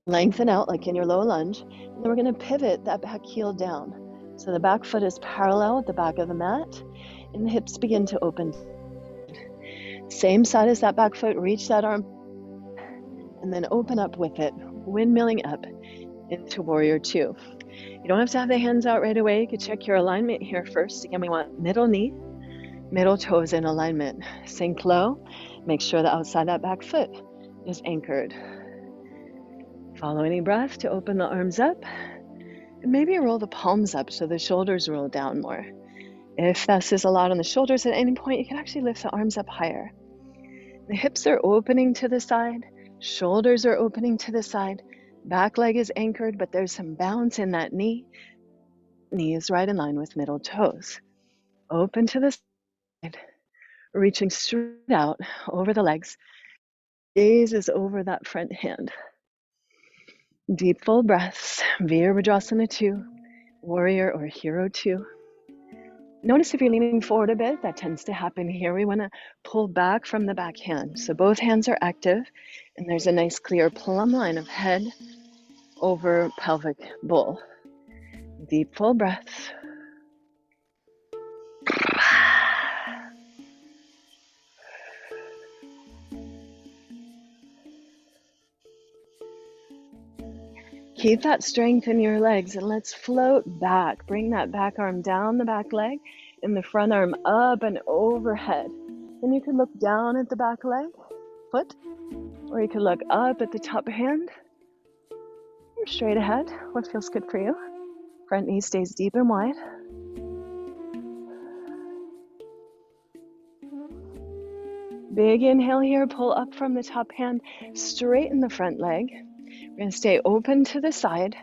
lengthen out like in your low lunge, and then we're going to pivot that back heel down. So the back foot is parallel with the back of the mat, and the hips begin to open. Same side as that back foot, reach that arm, and then open up with it, windmilling up into warrior two. You don't have to have the hands out right away. You can check your alignment here first. Again, we want middle knee, middle toes in alignment. Sink low, make sure the outside that back foot is anchored. Follow any breath to open the arms up, and maybe roll the palms up so the shoulders roll down more. If this is a lot on the shoulders at any point, you can actually lift the arms up higher. The hips are opening to the side, shoulders are opening to the side, back leg is anchored, but there's some bounce in that knee. Knee is right in line with middle toes. Open to the side, reaching straight out over the legs. Gaze is over that front hand. Deep full breaths, Virabhadrasana 2, warrior or hero 2. Notice if you're leaning forward a bit, that tends to happen here. We want to pull back from the back hand. So both hands are active, and there's a nice clear plumb line of head over pelvic bowl. Deep full breaths. Keep that strength in your legs, and let's float back. Bring that back arm down the back leg and the front arm up and overhead. Then you can look down at the back leg, foot, or you can look up at the top hand. Or straight ahead, what feels good for you. Front knee stays deep and wide. Big inhale here, pull up from the top hand, straighten the front leg. We're going to stay open to the side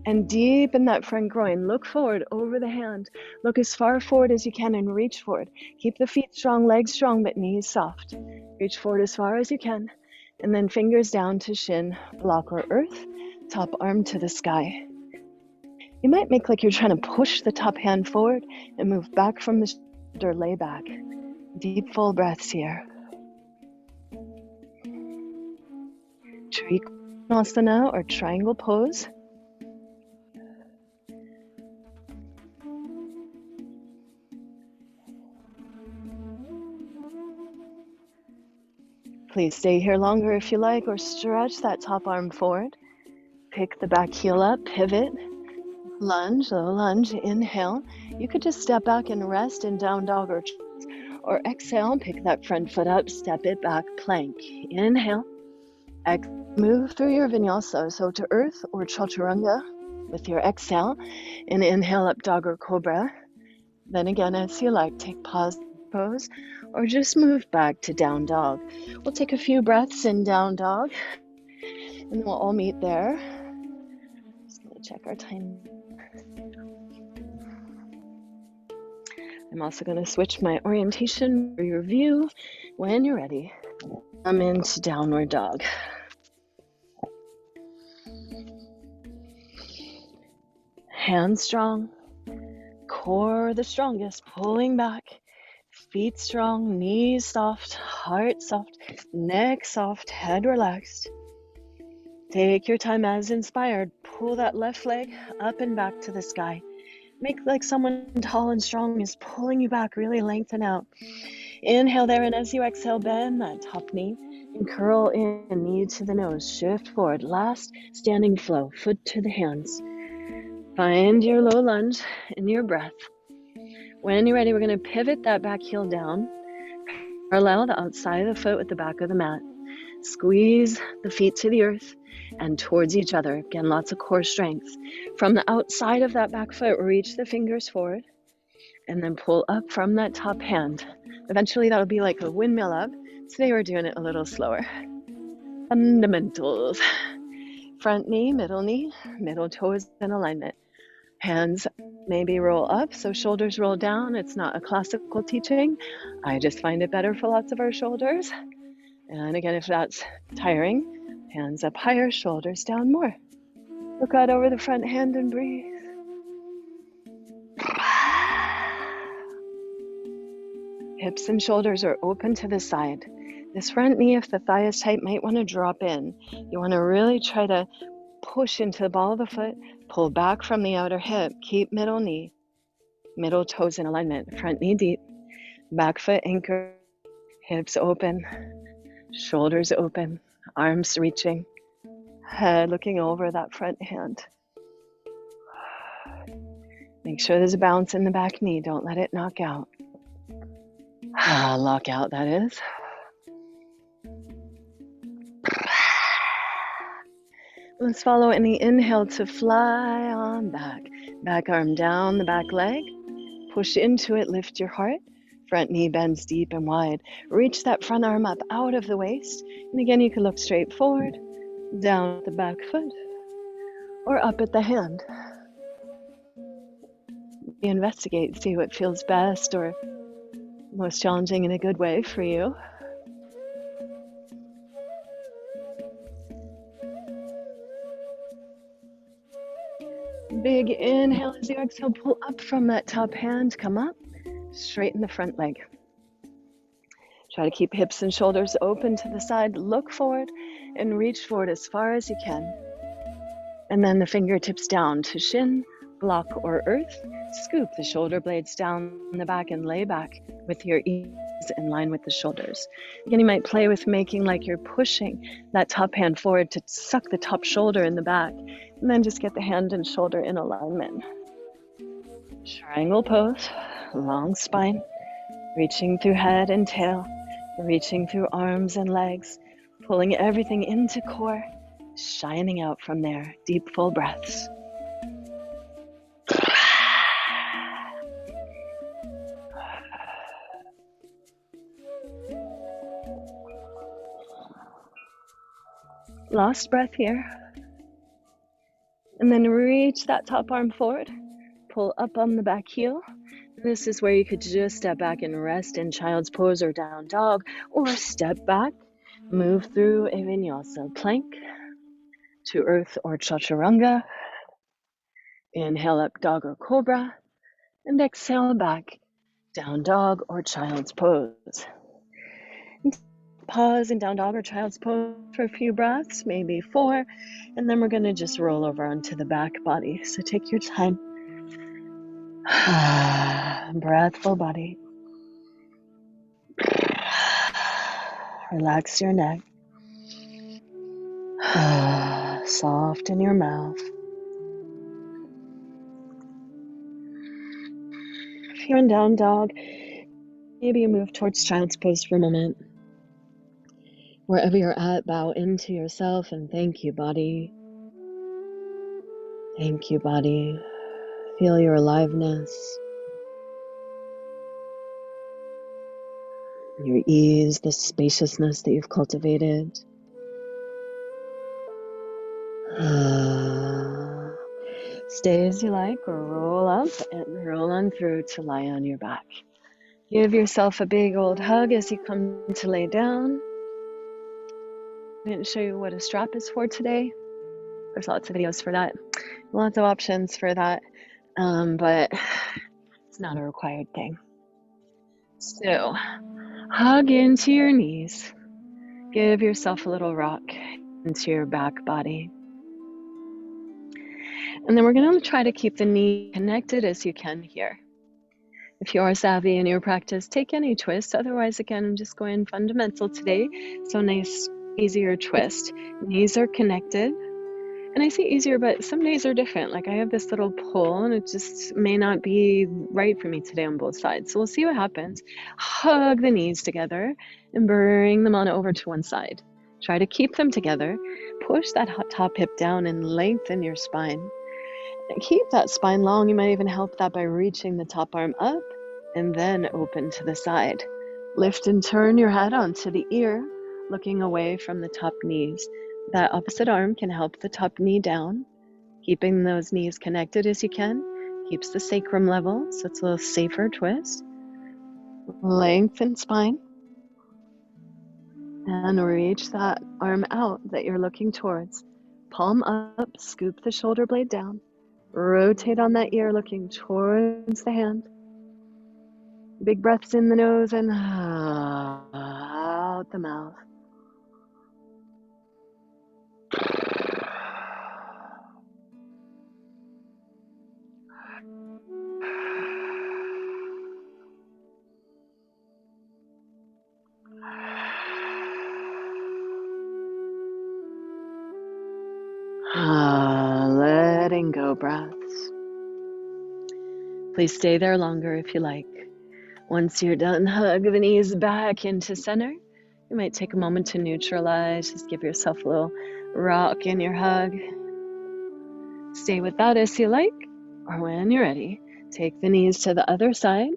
and deepen that front groin. Look forward over the hand. Look as far forward as you can and reach forward. Keep the feet strong, legs strong, but knees soft. Reach forward as far as you can. And then fingers down to shin, block or earth, top arm to the sky. You might make like you're trying to push the top hand forward and move back from the shoulder, lay back. Deep full breaths here. Trikonasana or triangle pose. Please stay here longer if you like, or stretch that top arm forward. Pick the back heel up, pivot, lunge, low lunge, inhale. You could just step back and rest in down dog or exhale, pick that front foot up, step it back, plank. Inhale, move through your vinyasa, so to earth or chaturanga with your exhale, and inhale up dog or cobra. Then again, as you like, take pause, pose, or just move back to down dog. We'll take a few breaths in down dog, and then we'll all meet there. Just gonna check our time. I'm also gonna switch my orientation for your view. When you're ready, come into downward dog. Hands strong, core the strongest, pulling back. Feet strong, knees soft, heart soft, neck soft, head relaxed. Take your time as inspired. Pull that left leg up and back to the sky. Make like someone tall and strong is pulling you back, really lengthen out. Inhale there, and as you exhale, bend that top knee and curl in, knee to the nose. Shift forward. Last standing flow, foot to the hands. Find your low lunge and your breath. When you're ready, we're going to pivot that back heel down, parallel the outside of the foot with the back of the mat. Squeeze the feet to the earth and towards each other. Again, lots of core strength. From the outside of that back foot, reach the fingers forward and then pull up from that top hand. Eventually, that'll be like a windmill up. Today, we're doing it a little slower. Fundamentals. Front knee, middle toes in alignment. Hands maybe roll up, so shoulders roll down. It's not a classical teaching. I just find it better for lots of our shoulders. And again, if that's tiring, hands up higher, shoulders down more. Look out over the front hand and breathe. Hips and shoulders are open to the side. This front knee, if the thigh is tight, might want to drop in. You want to really try to push into the ball of the foot, pull back from the outer hip, keep middle knee, middle toes in alignment, front knee deep, back foot anchor, hips open, shoulders open, arms reaching, head looking over that front hand. Make sure there's a bounce in the back knee, don't let it knock out. Lock out, that is. Let's follow any inhale to fly on back. Back arm down the back leg. Push into it, lift your heart. Front knee bends deep and wide. Reach that front arm up out of the waist. And again, you can look straight forward, down at the back foot, or up at the hand. Investigate, see what feels best or most challenging in a good way for you. Big inhale as you exhale, pull up from that top hand, come up, straighten the front leg. Try to keep hips and shoulders open to the side, look forward and reach forward as far as you can. And then the fingertips down to shin, block or earth. Scoop the shoulder blades down the back and lay back with your ease in line with the shoulders. Again, you might play with making like you're pushing that top hand forward to suck the top shoulder in the back. And then just get the hand and shoulder in alignment. Triangle pose, long spine, reaching through head and tail, reaching through arms and legs, pulling everything into core, shining out from there. Deep, full breaths. Last breath here. And then reach that top arm forward. Pull up on the back heel. This is where you could just step back and rest in child's pose or down dog, or step back, move through a vinyasa plank to earth or chaturanga. Inhale up, dog or cobra, and exhale back, down dog or child's pose. Pause in down dog or child's pose for a few breaths, maybe 4, and then we're going to just roll over onto the back body. So take your time. Breath, full body. Relax your neck. Soften your mouth. If you're in down dog, maybe you move towards child's pose for a moment. Wherever you're at, bow into yourself and thank you, body. Thank you, body. Feel your aliveness, your ease, the spaciousness that you've cultivated. Stay as you like, or roll up and roll on through to lie on your back. Give yourself a big old hug as you come to lay down. I didn't show you what a strap is for today. There's lots of videos for that, lots of options for that, but it's not a required thing. So hug into your knees. Give yourself a little rock into your back body. And then we're going to try to keep the knee connected as you can here. If you are savvy in your practice, take any twist. Otherwise, again, I'm just going fundamental today. So nice, easier twist. Knees are connected. And I say easier, but some days are different. Like I have this little pull and it just may not be right for me today on both sides. So we'll see what happens. Hug the knees together and bring them on over to one side. Try to keep them together. Push that top hip down and lengthen your spine. Keep that spine long. You might even help that by reaching the top arm up and then open to the side. Lift and turn your head onto the ear, looking away from the top knees. That opposite arm can help the top knee down, keeping those knees connected as you can. Keeps the sacrum level, so it's a little safer twist. Lengthen spine. And reach that arm out that you're looking towards. Palm up, scoop the shoulder blade down. Rotate on that ear, looking towards the hand. Big breaths in the nose and out the mouth. Letting go breaths. Please stay there longer if you like. Once you're done, hug the knees back into center. You might take a moment to neutralize. Just give yourself a little rock in your hug. Stay with that as you like, or when you're ready, take the knees to the other side.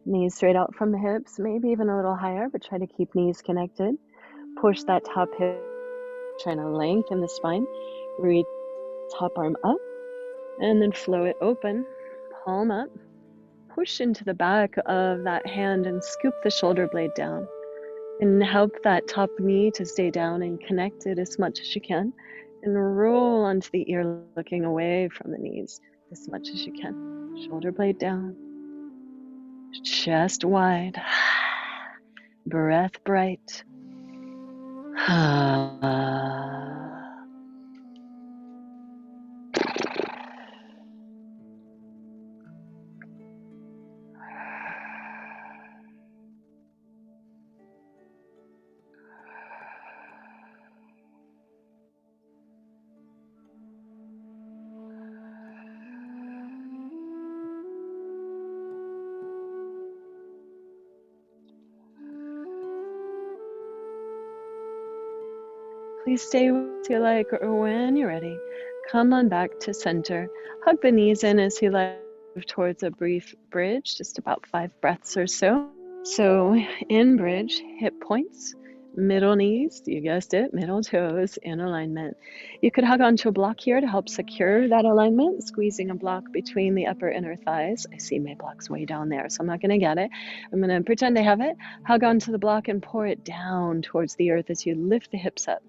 Knees straight out from the hips, maybe even a little higher, but try to keep knees connected. Push that top hip, trying to lengthen the spine. Reach top arm up, and then flow it open, palm up. Push into the back of that hand and scoop the shoulder blade down. And help that top knee to stay down and connected as much as you can. And roll onto the ear, looking away from the knees as much as you can. Shoulder blade down. Chest wide. Breath bright. Please stay as you like, or when you're ready, come on back to center. Hug the knees in as you like, move towards a brief bridge, just about 5 breaths or so. So in bridge, hip points Middle knees, you guessed it, middle toes in alignment. You could hug onto a block here to help secure that alignment, squeezing a block between the upper inner thighs. I see my block's way down there, so I'm not going to get it. I'm going to pretend I have it. Hug onto the block and pour it down towards the earth as you lift the hips up.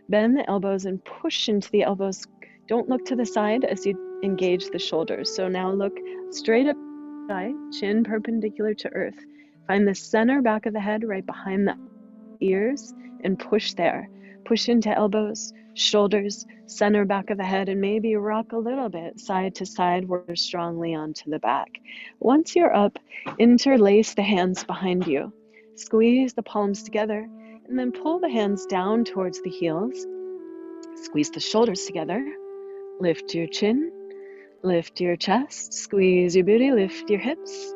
Bend the elbows and push into the elbows. Don't look to the side as you engage the shoulders. So now look straight up the side, chin perpendicular to earth. Find the center back of the head right behind the ears and push there. Push into elbows, shoulders, center back of the head, and maybe rock a little bit side to side, work strongly onto the back. Once you're up, interlace the hands behind you. Squeeze the palms together, and then pull the hands down towards the heels. Squeeze the shoulders together. Lift your chin, lift your chest, squeeze your booty, lift your hips.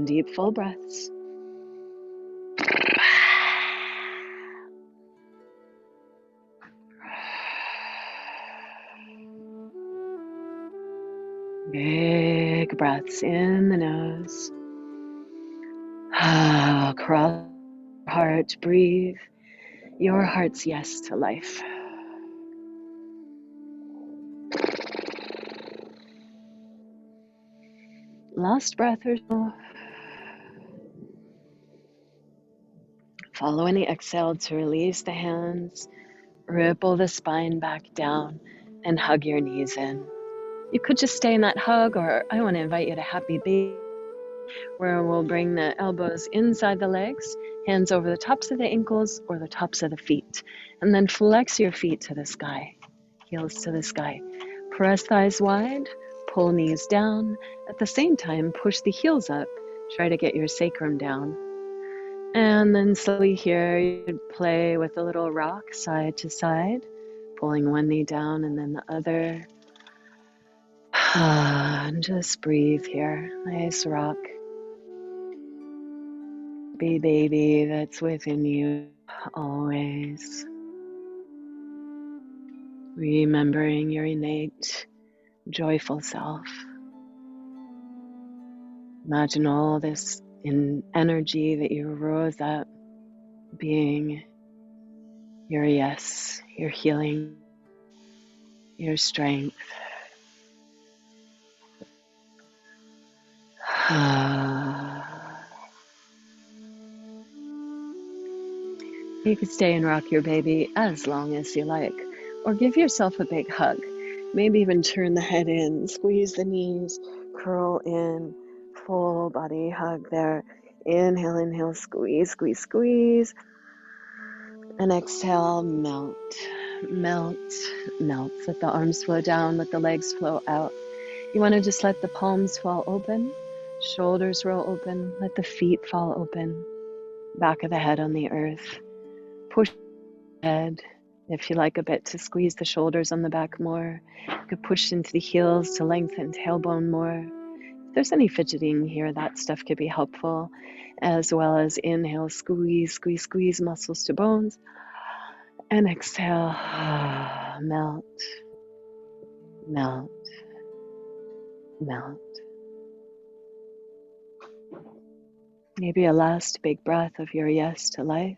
Deep full breaths. Big breaths in the nose. Cross your heart, breathe your heart's yes to life. Last breath or so. Follow any exhale to release the hands, ripple the spine back down, and hug your knees in. You could just stay in that hug, or I want to invite you to happy baby, where we'll bring the elbows inside the legs, hands over the tops of the ankles or the tops of the feet, and then flex your feet to the sky, heels to the sky. Press thighs wide, pull knees down. At the same time, push the heels up. Try to get your sacrum down. And then slowly here, you play with a little rock side to side, pulling one knee down and then the other. And just breathe here. Nice rock. Be baby that's within you always. Remembering your innate, joyful self. Imagine all this in energy that you rose up being your yes, your healing, your strength. You could stay and rock your baby as long as you like, or give yourself a big hug. Maybe even turn the head in, squeeze the knees, curl in, full body hug there. Inhale, inhale, squeeze, squeeze, squeeze. And exhale, melt, melt, melt. Let the arms flow down, let the legs flow out. You want to just let the palms fall open, shoulders roll open, let the feet fall open, back of the head on the earth. Push the head, if you like a bit, to squeeze the shoulders on the back more. You could push into the heels to lengthen tailbone more. If there's any fidgeting here, that stuff could be helpful, as well as inhale, squeeze, squeeze, squeeze muscles to bones. And exhale, melt, melt, melt. Maybe a last big breath of your yes to life.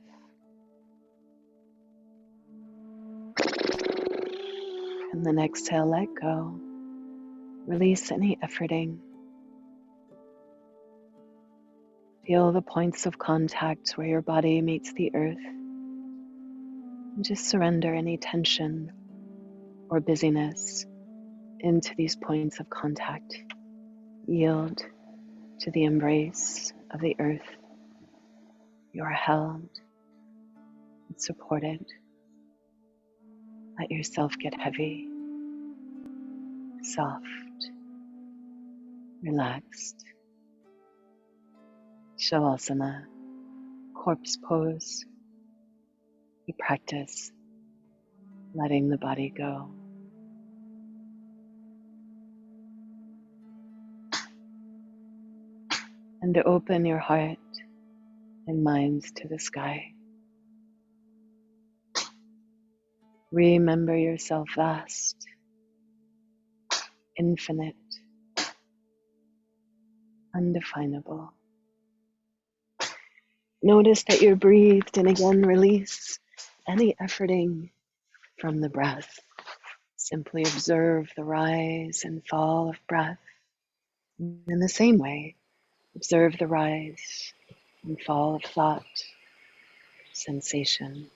And then exhale, let go. Release any efforting. Feel the points of contact where your body meets the earth. And just surrender any tension or busyness into these points of contact. Yield to the embrace of the earth. You are held and supported. Let yourself get heavy, soft, relaxed. Shavasana, corpse pose. We practice letting the body go. And to open your heart and minds to the sky. Remember yourself vast, infinite, undefinable. Notice that you're breathed, and again release any efforting from the breath. Simply observe the rise and fall of breath. In the same way, observe the rise and fall of thought, sensation.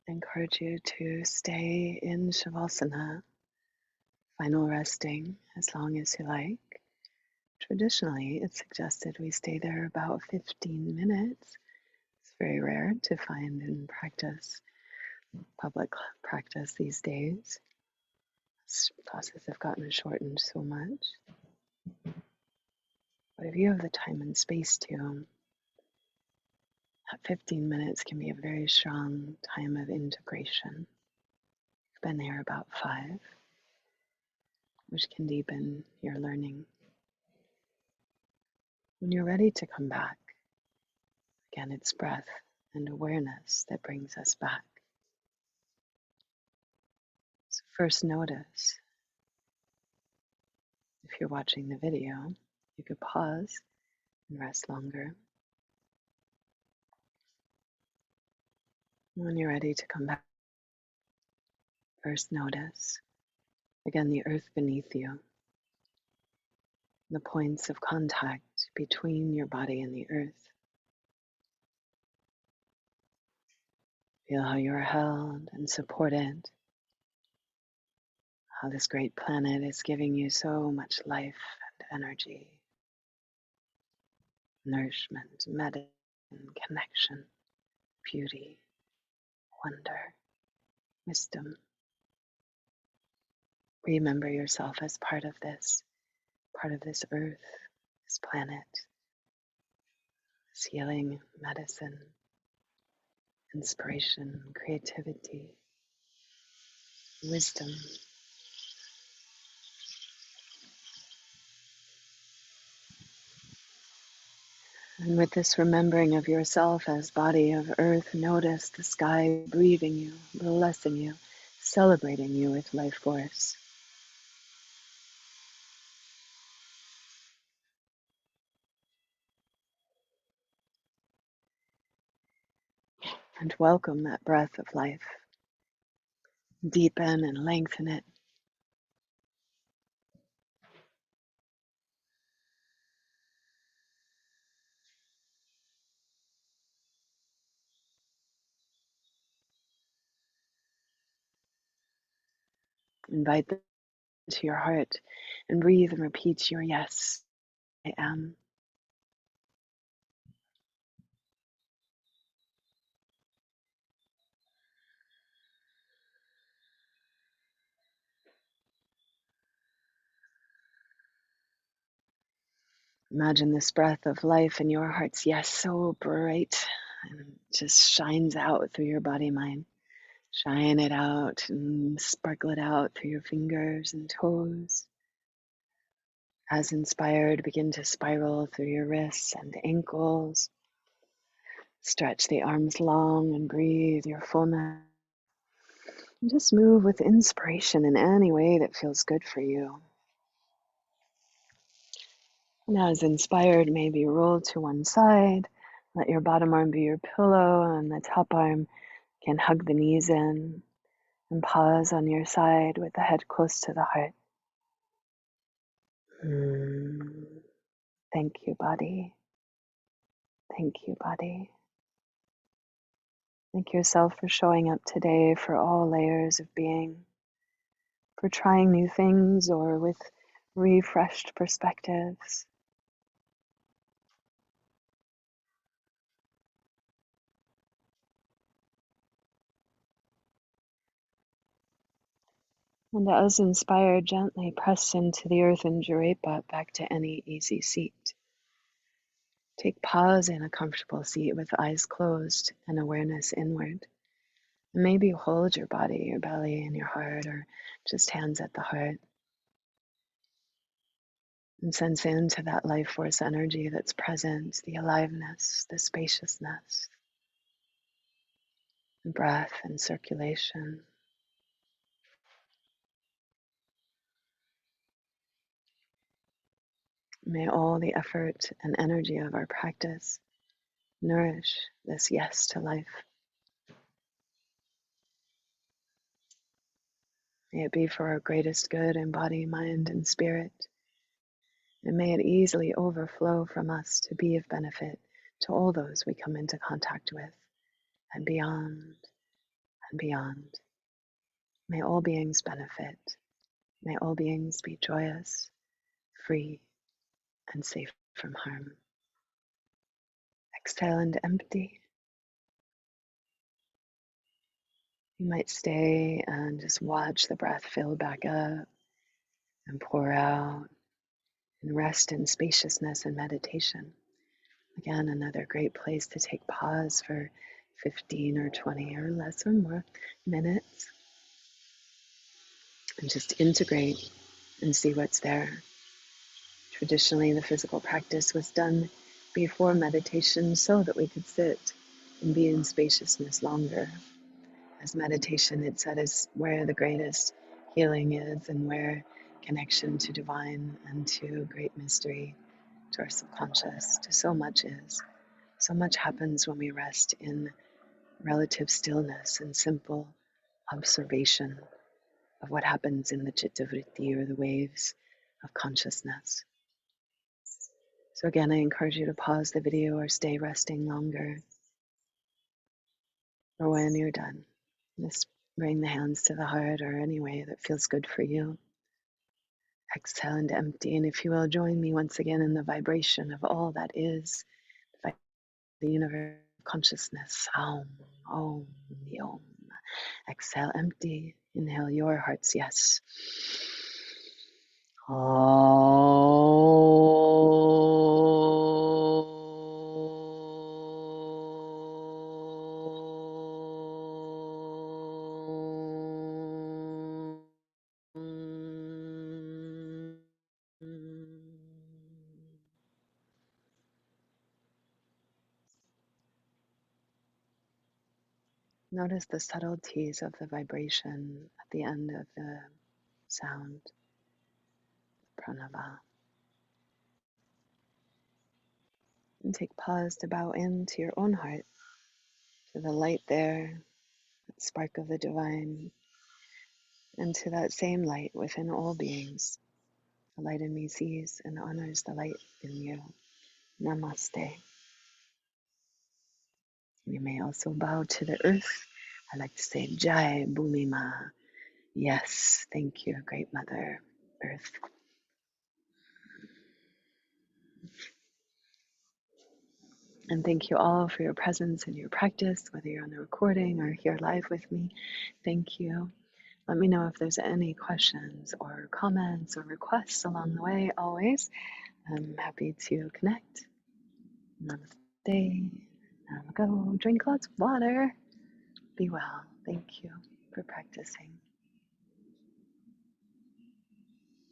I encourage you to stay in Shavasana, final resting, as long as you like. Traditionally, it's suggested we stay there about 15 minutes. It's very rare to find in practice, public practice these days. Classes have gotten shortened so much. But if you have the time and space to, that 15 minutes can be a very strong time of integration. I've been here about 5, which can deepen your learning. When you're ready to come back, again, it's breath and awareness that brings us back. So first notice, if you're watching the video, you could pause and rest longer. When you're ready to come back, first notice, again, the earth beneath you, the points of contact between your body and the earth. Feel how you're held and supported, how this great planet is giving you so much life and energy, nourishment, medicine, connection, beauty, wonder, wisdom. Remember yourself as part of this earth, this planet, this healing, medicine, inspiration, creativity. wisdom. And with this remembering of yourself as body of earth, notice the sky breathing you, blessing you, celebrating you with life force. And welcome that breath of life. Deepen and lengthen it. Invite them to your heart and breathe and repeat your yes, I am. Imagine this breath of life in your heart's yes so bright and just shines out through your body mind. Shine it out and sparkle it out through your fingers and toes. As inspired, begin to spiral through your wrists and ankles. Stretch the arms long and breathe your fullness. And just move with inspiration in any way that feels good for you. And as inspired, maybe roll to one side. Let your bottom arm be your pillow and the top arm can hug the knees in. And pause on your side with the head close to the heart. Thank you, body. Thank you, body. Thank yourself for showing up today for all layers of being, for trying new things or with refreshed perspectives. And as inspired, gently press into the earth and drape up back to any easy seat. Take pause in a comfortable seat with eyes closed and awareness inward. And maybe hold your body, your belly, and your heart, or just hands at the heart. And sense into that life force energy that's present, the aliveness, the spaciousness, the breath and circulation. May all the effort and energy of our practice nourish this yes to life. May it be for our greatest good in body, mind, and spirit. And may it easily overflow from us to be of benefit to all those we come into contact with, and beyond and beyond. May all beings benefit. May all beings be joyous, free, and safe from harm. Exhale and empty. You might stay and just watch the breath fill back up and pour out and rest in spaciousness and meditation. Again, another great place to take pause for 15 or 20 or less or more minutes and just integrate and see what's there. Traditionally, the physical practice was done before meditation so that we could sit and be in spaciousness longer. As meditation, it's said, is where the greatest healing is and where connection to divine and to great mystery, to our subconscious, to so much is. So much happens when we rest in relative stillness and simple observation of what happens in the chittavritti, or the waves of consciousness. So again, I encourage you to pause the video or stay resting longer, or when you're done, just bring the hands to the heart or any way that feels good for you. Exhale and empty, and if you will, join me once again in the vibration of all that is, the universe consciousness. Om, Om, Om. Exhale, empty. Inhale your heart's yes. Notice the subtleties of the vibration at the end of the sound, pranava. And take pause to bow into your own heart, to the light there, that spark of the divine, and to that same light within all beings. The light in me sees and honors the light in you. Namaste. You may also bow to the earth. I like to say Jai Bhumima. Yes, thank you, Great Mother Earth. And thank you all for your presence and your practice, whether you're on the recording or here live with me. Thank you. Let me know if there's any questions or comments or requests along the way, always. I'm happy to connect. Namaste. Now go drink lots of water. Be well. Thank you for practicing.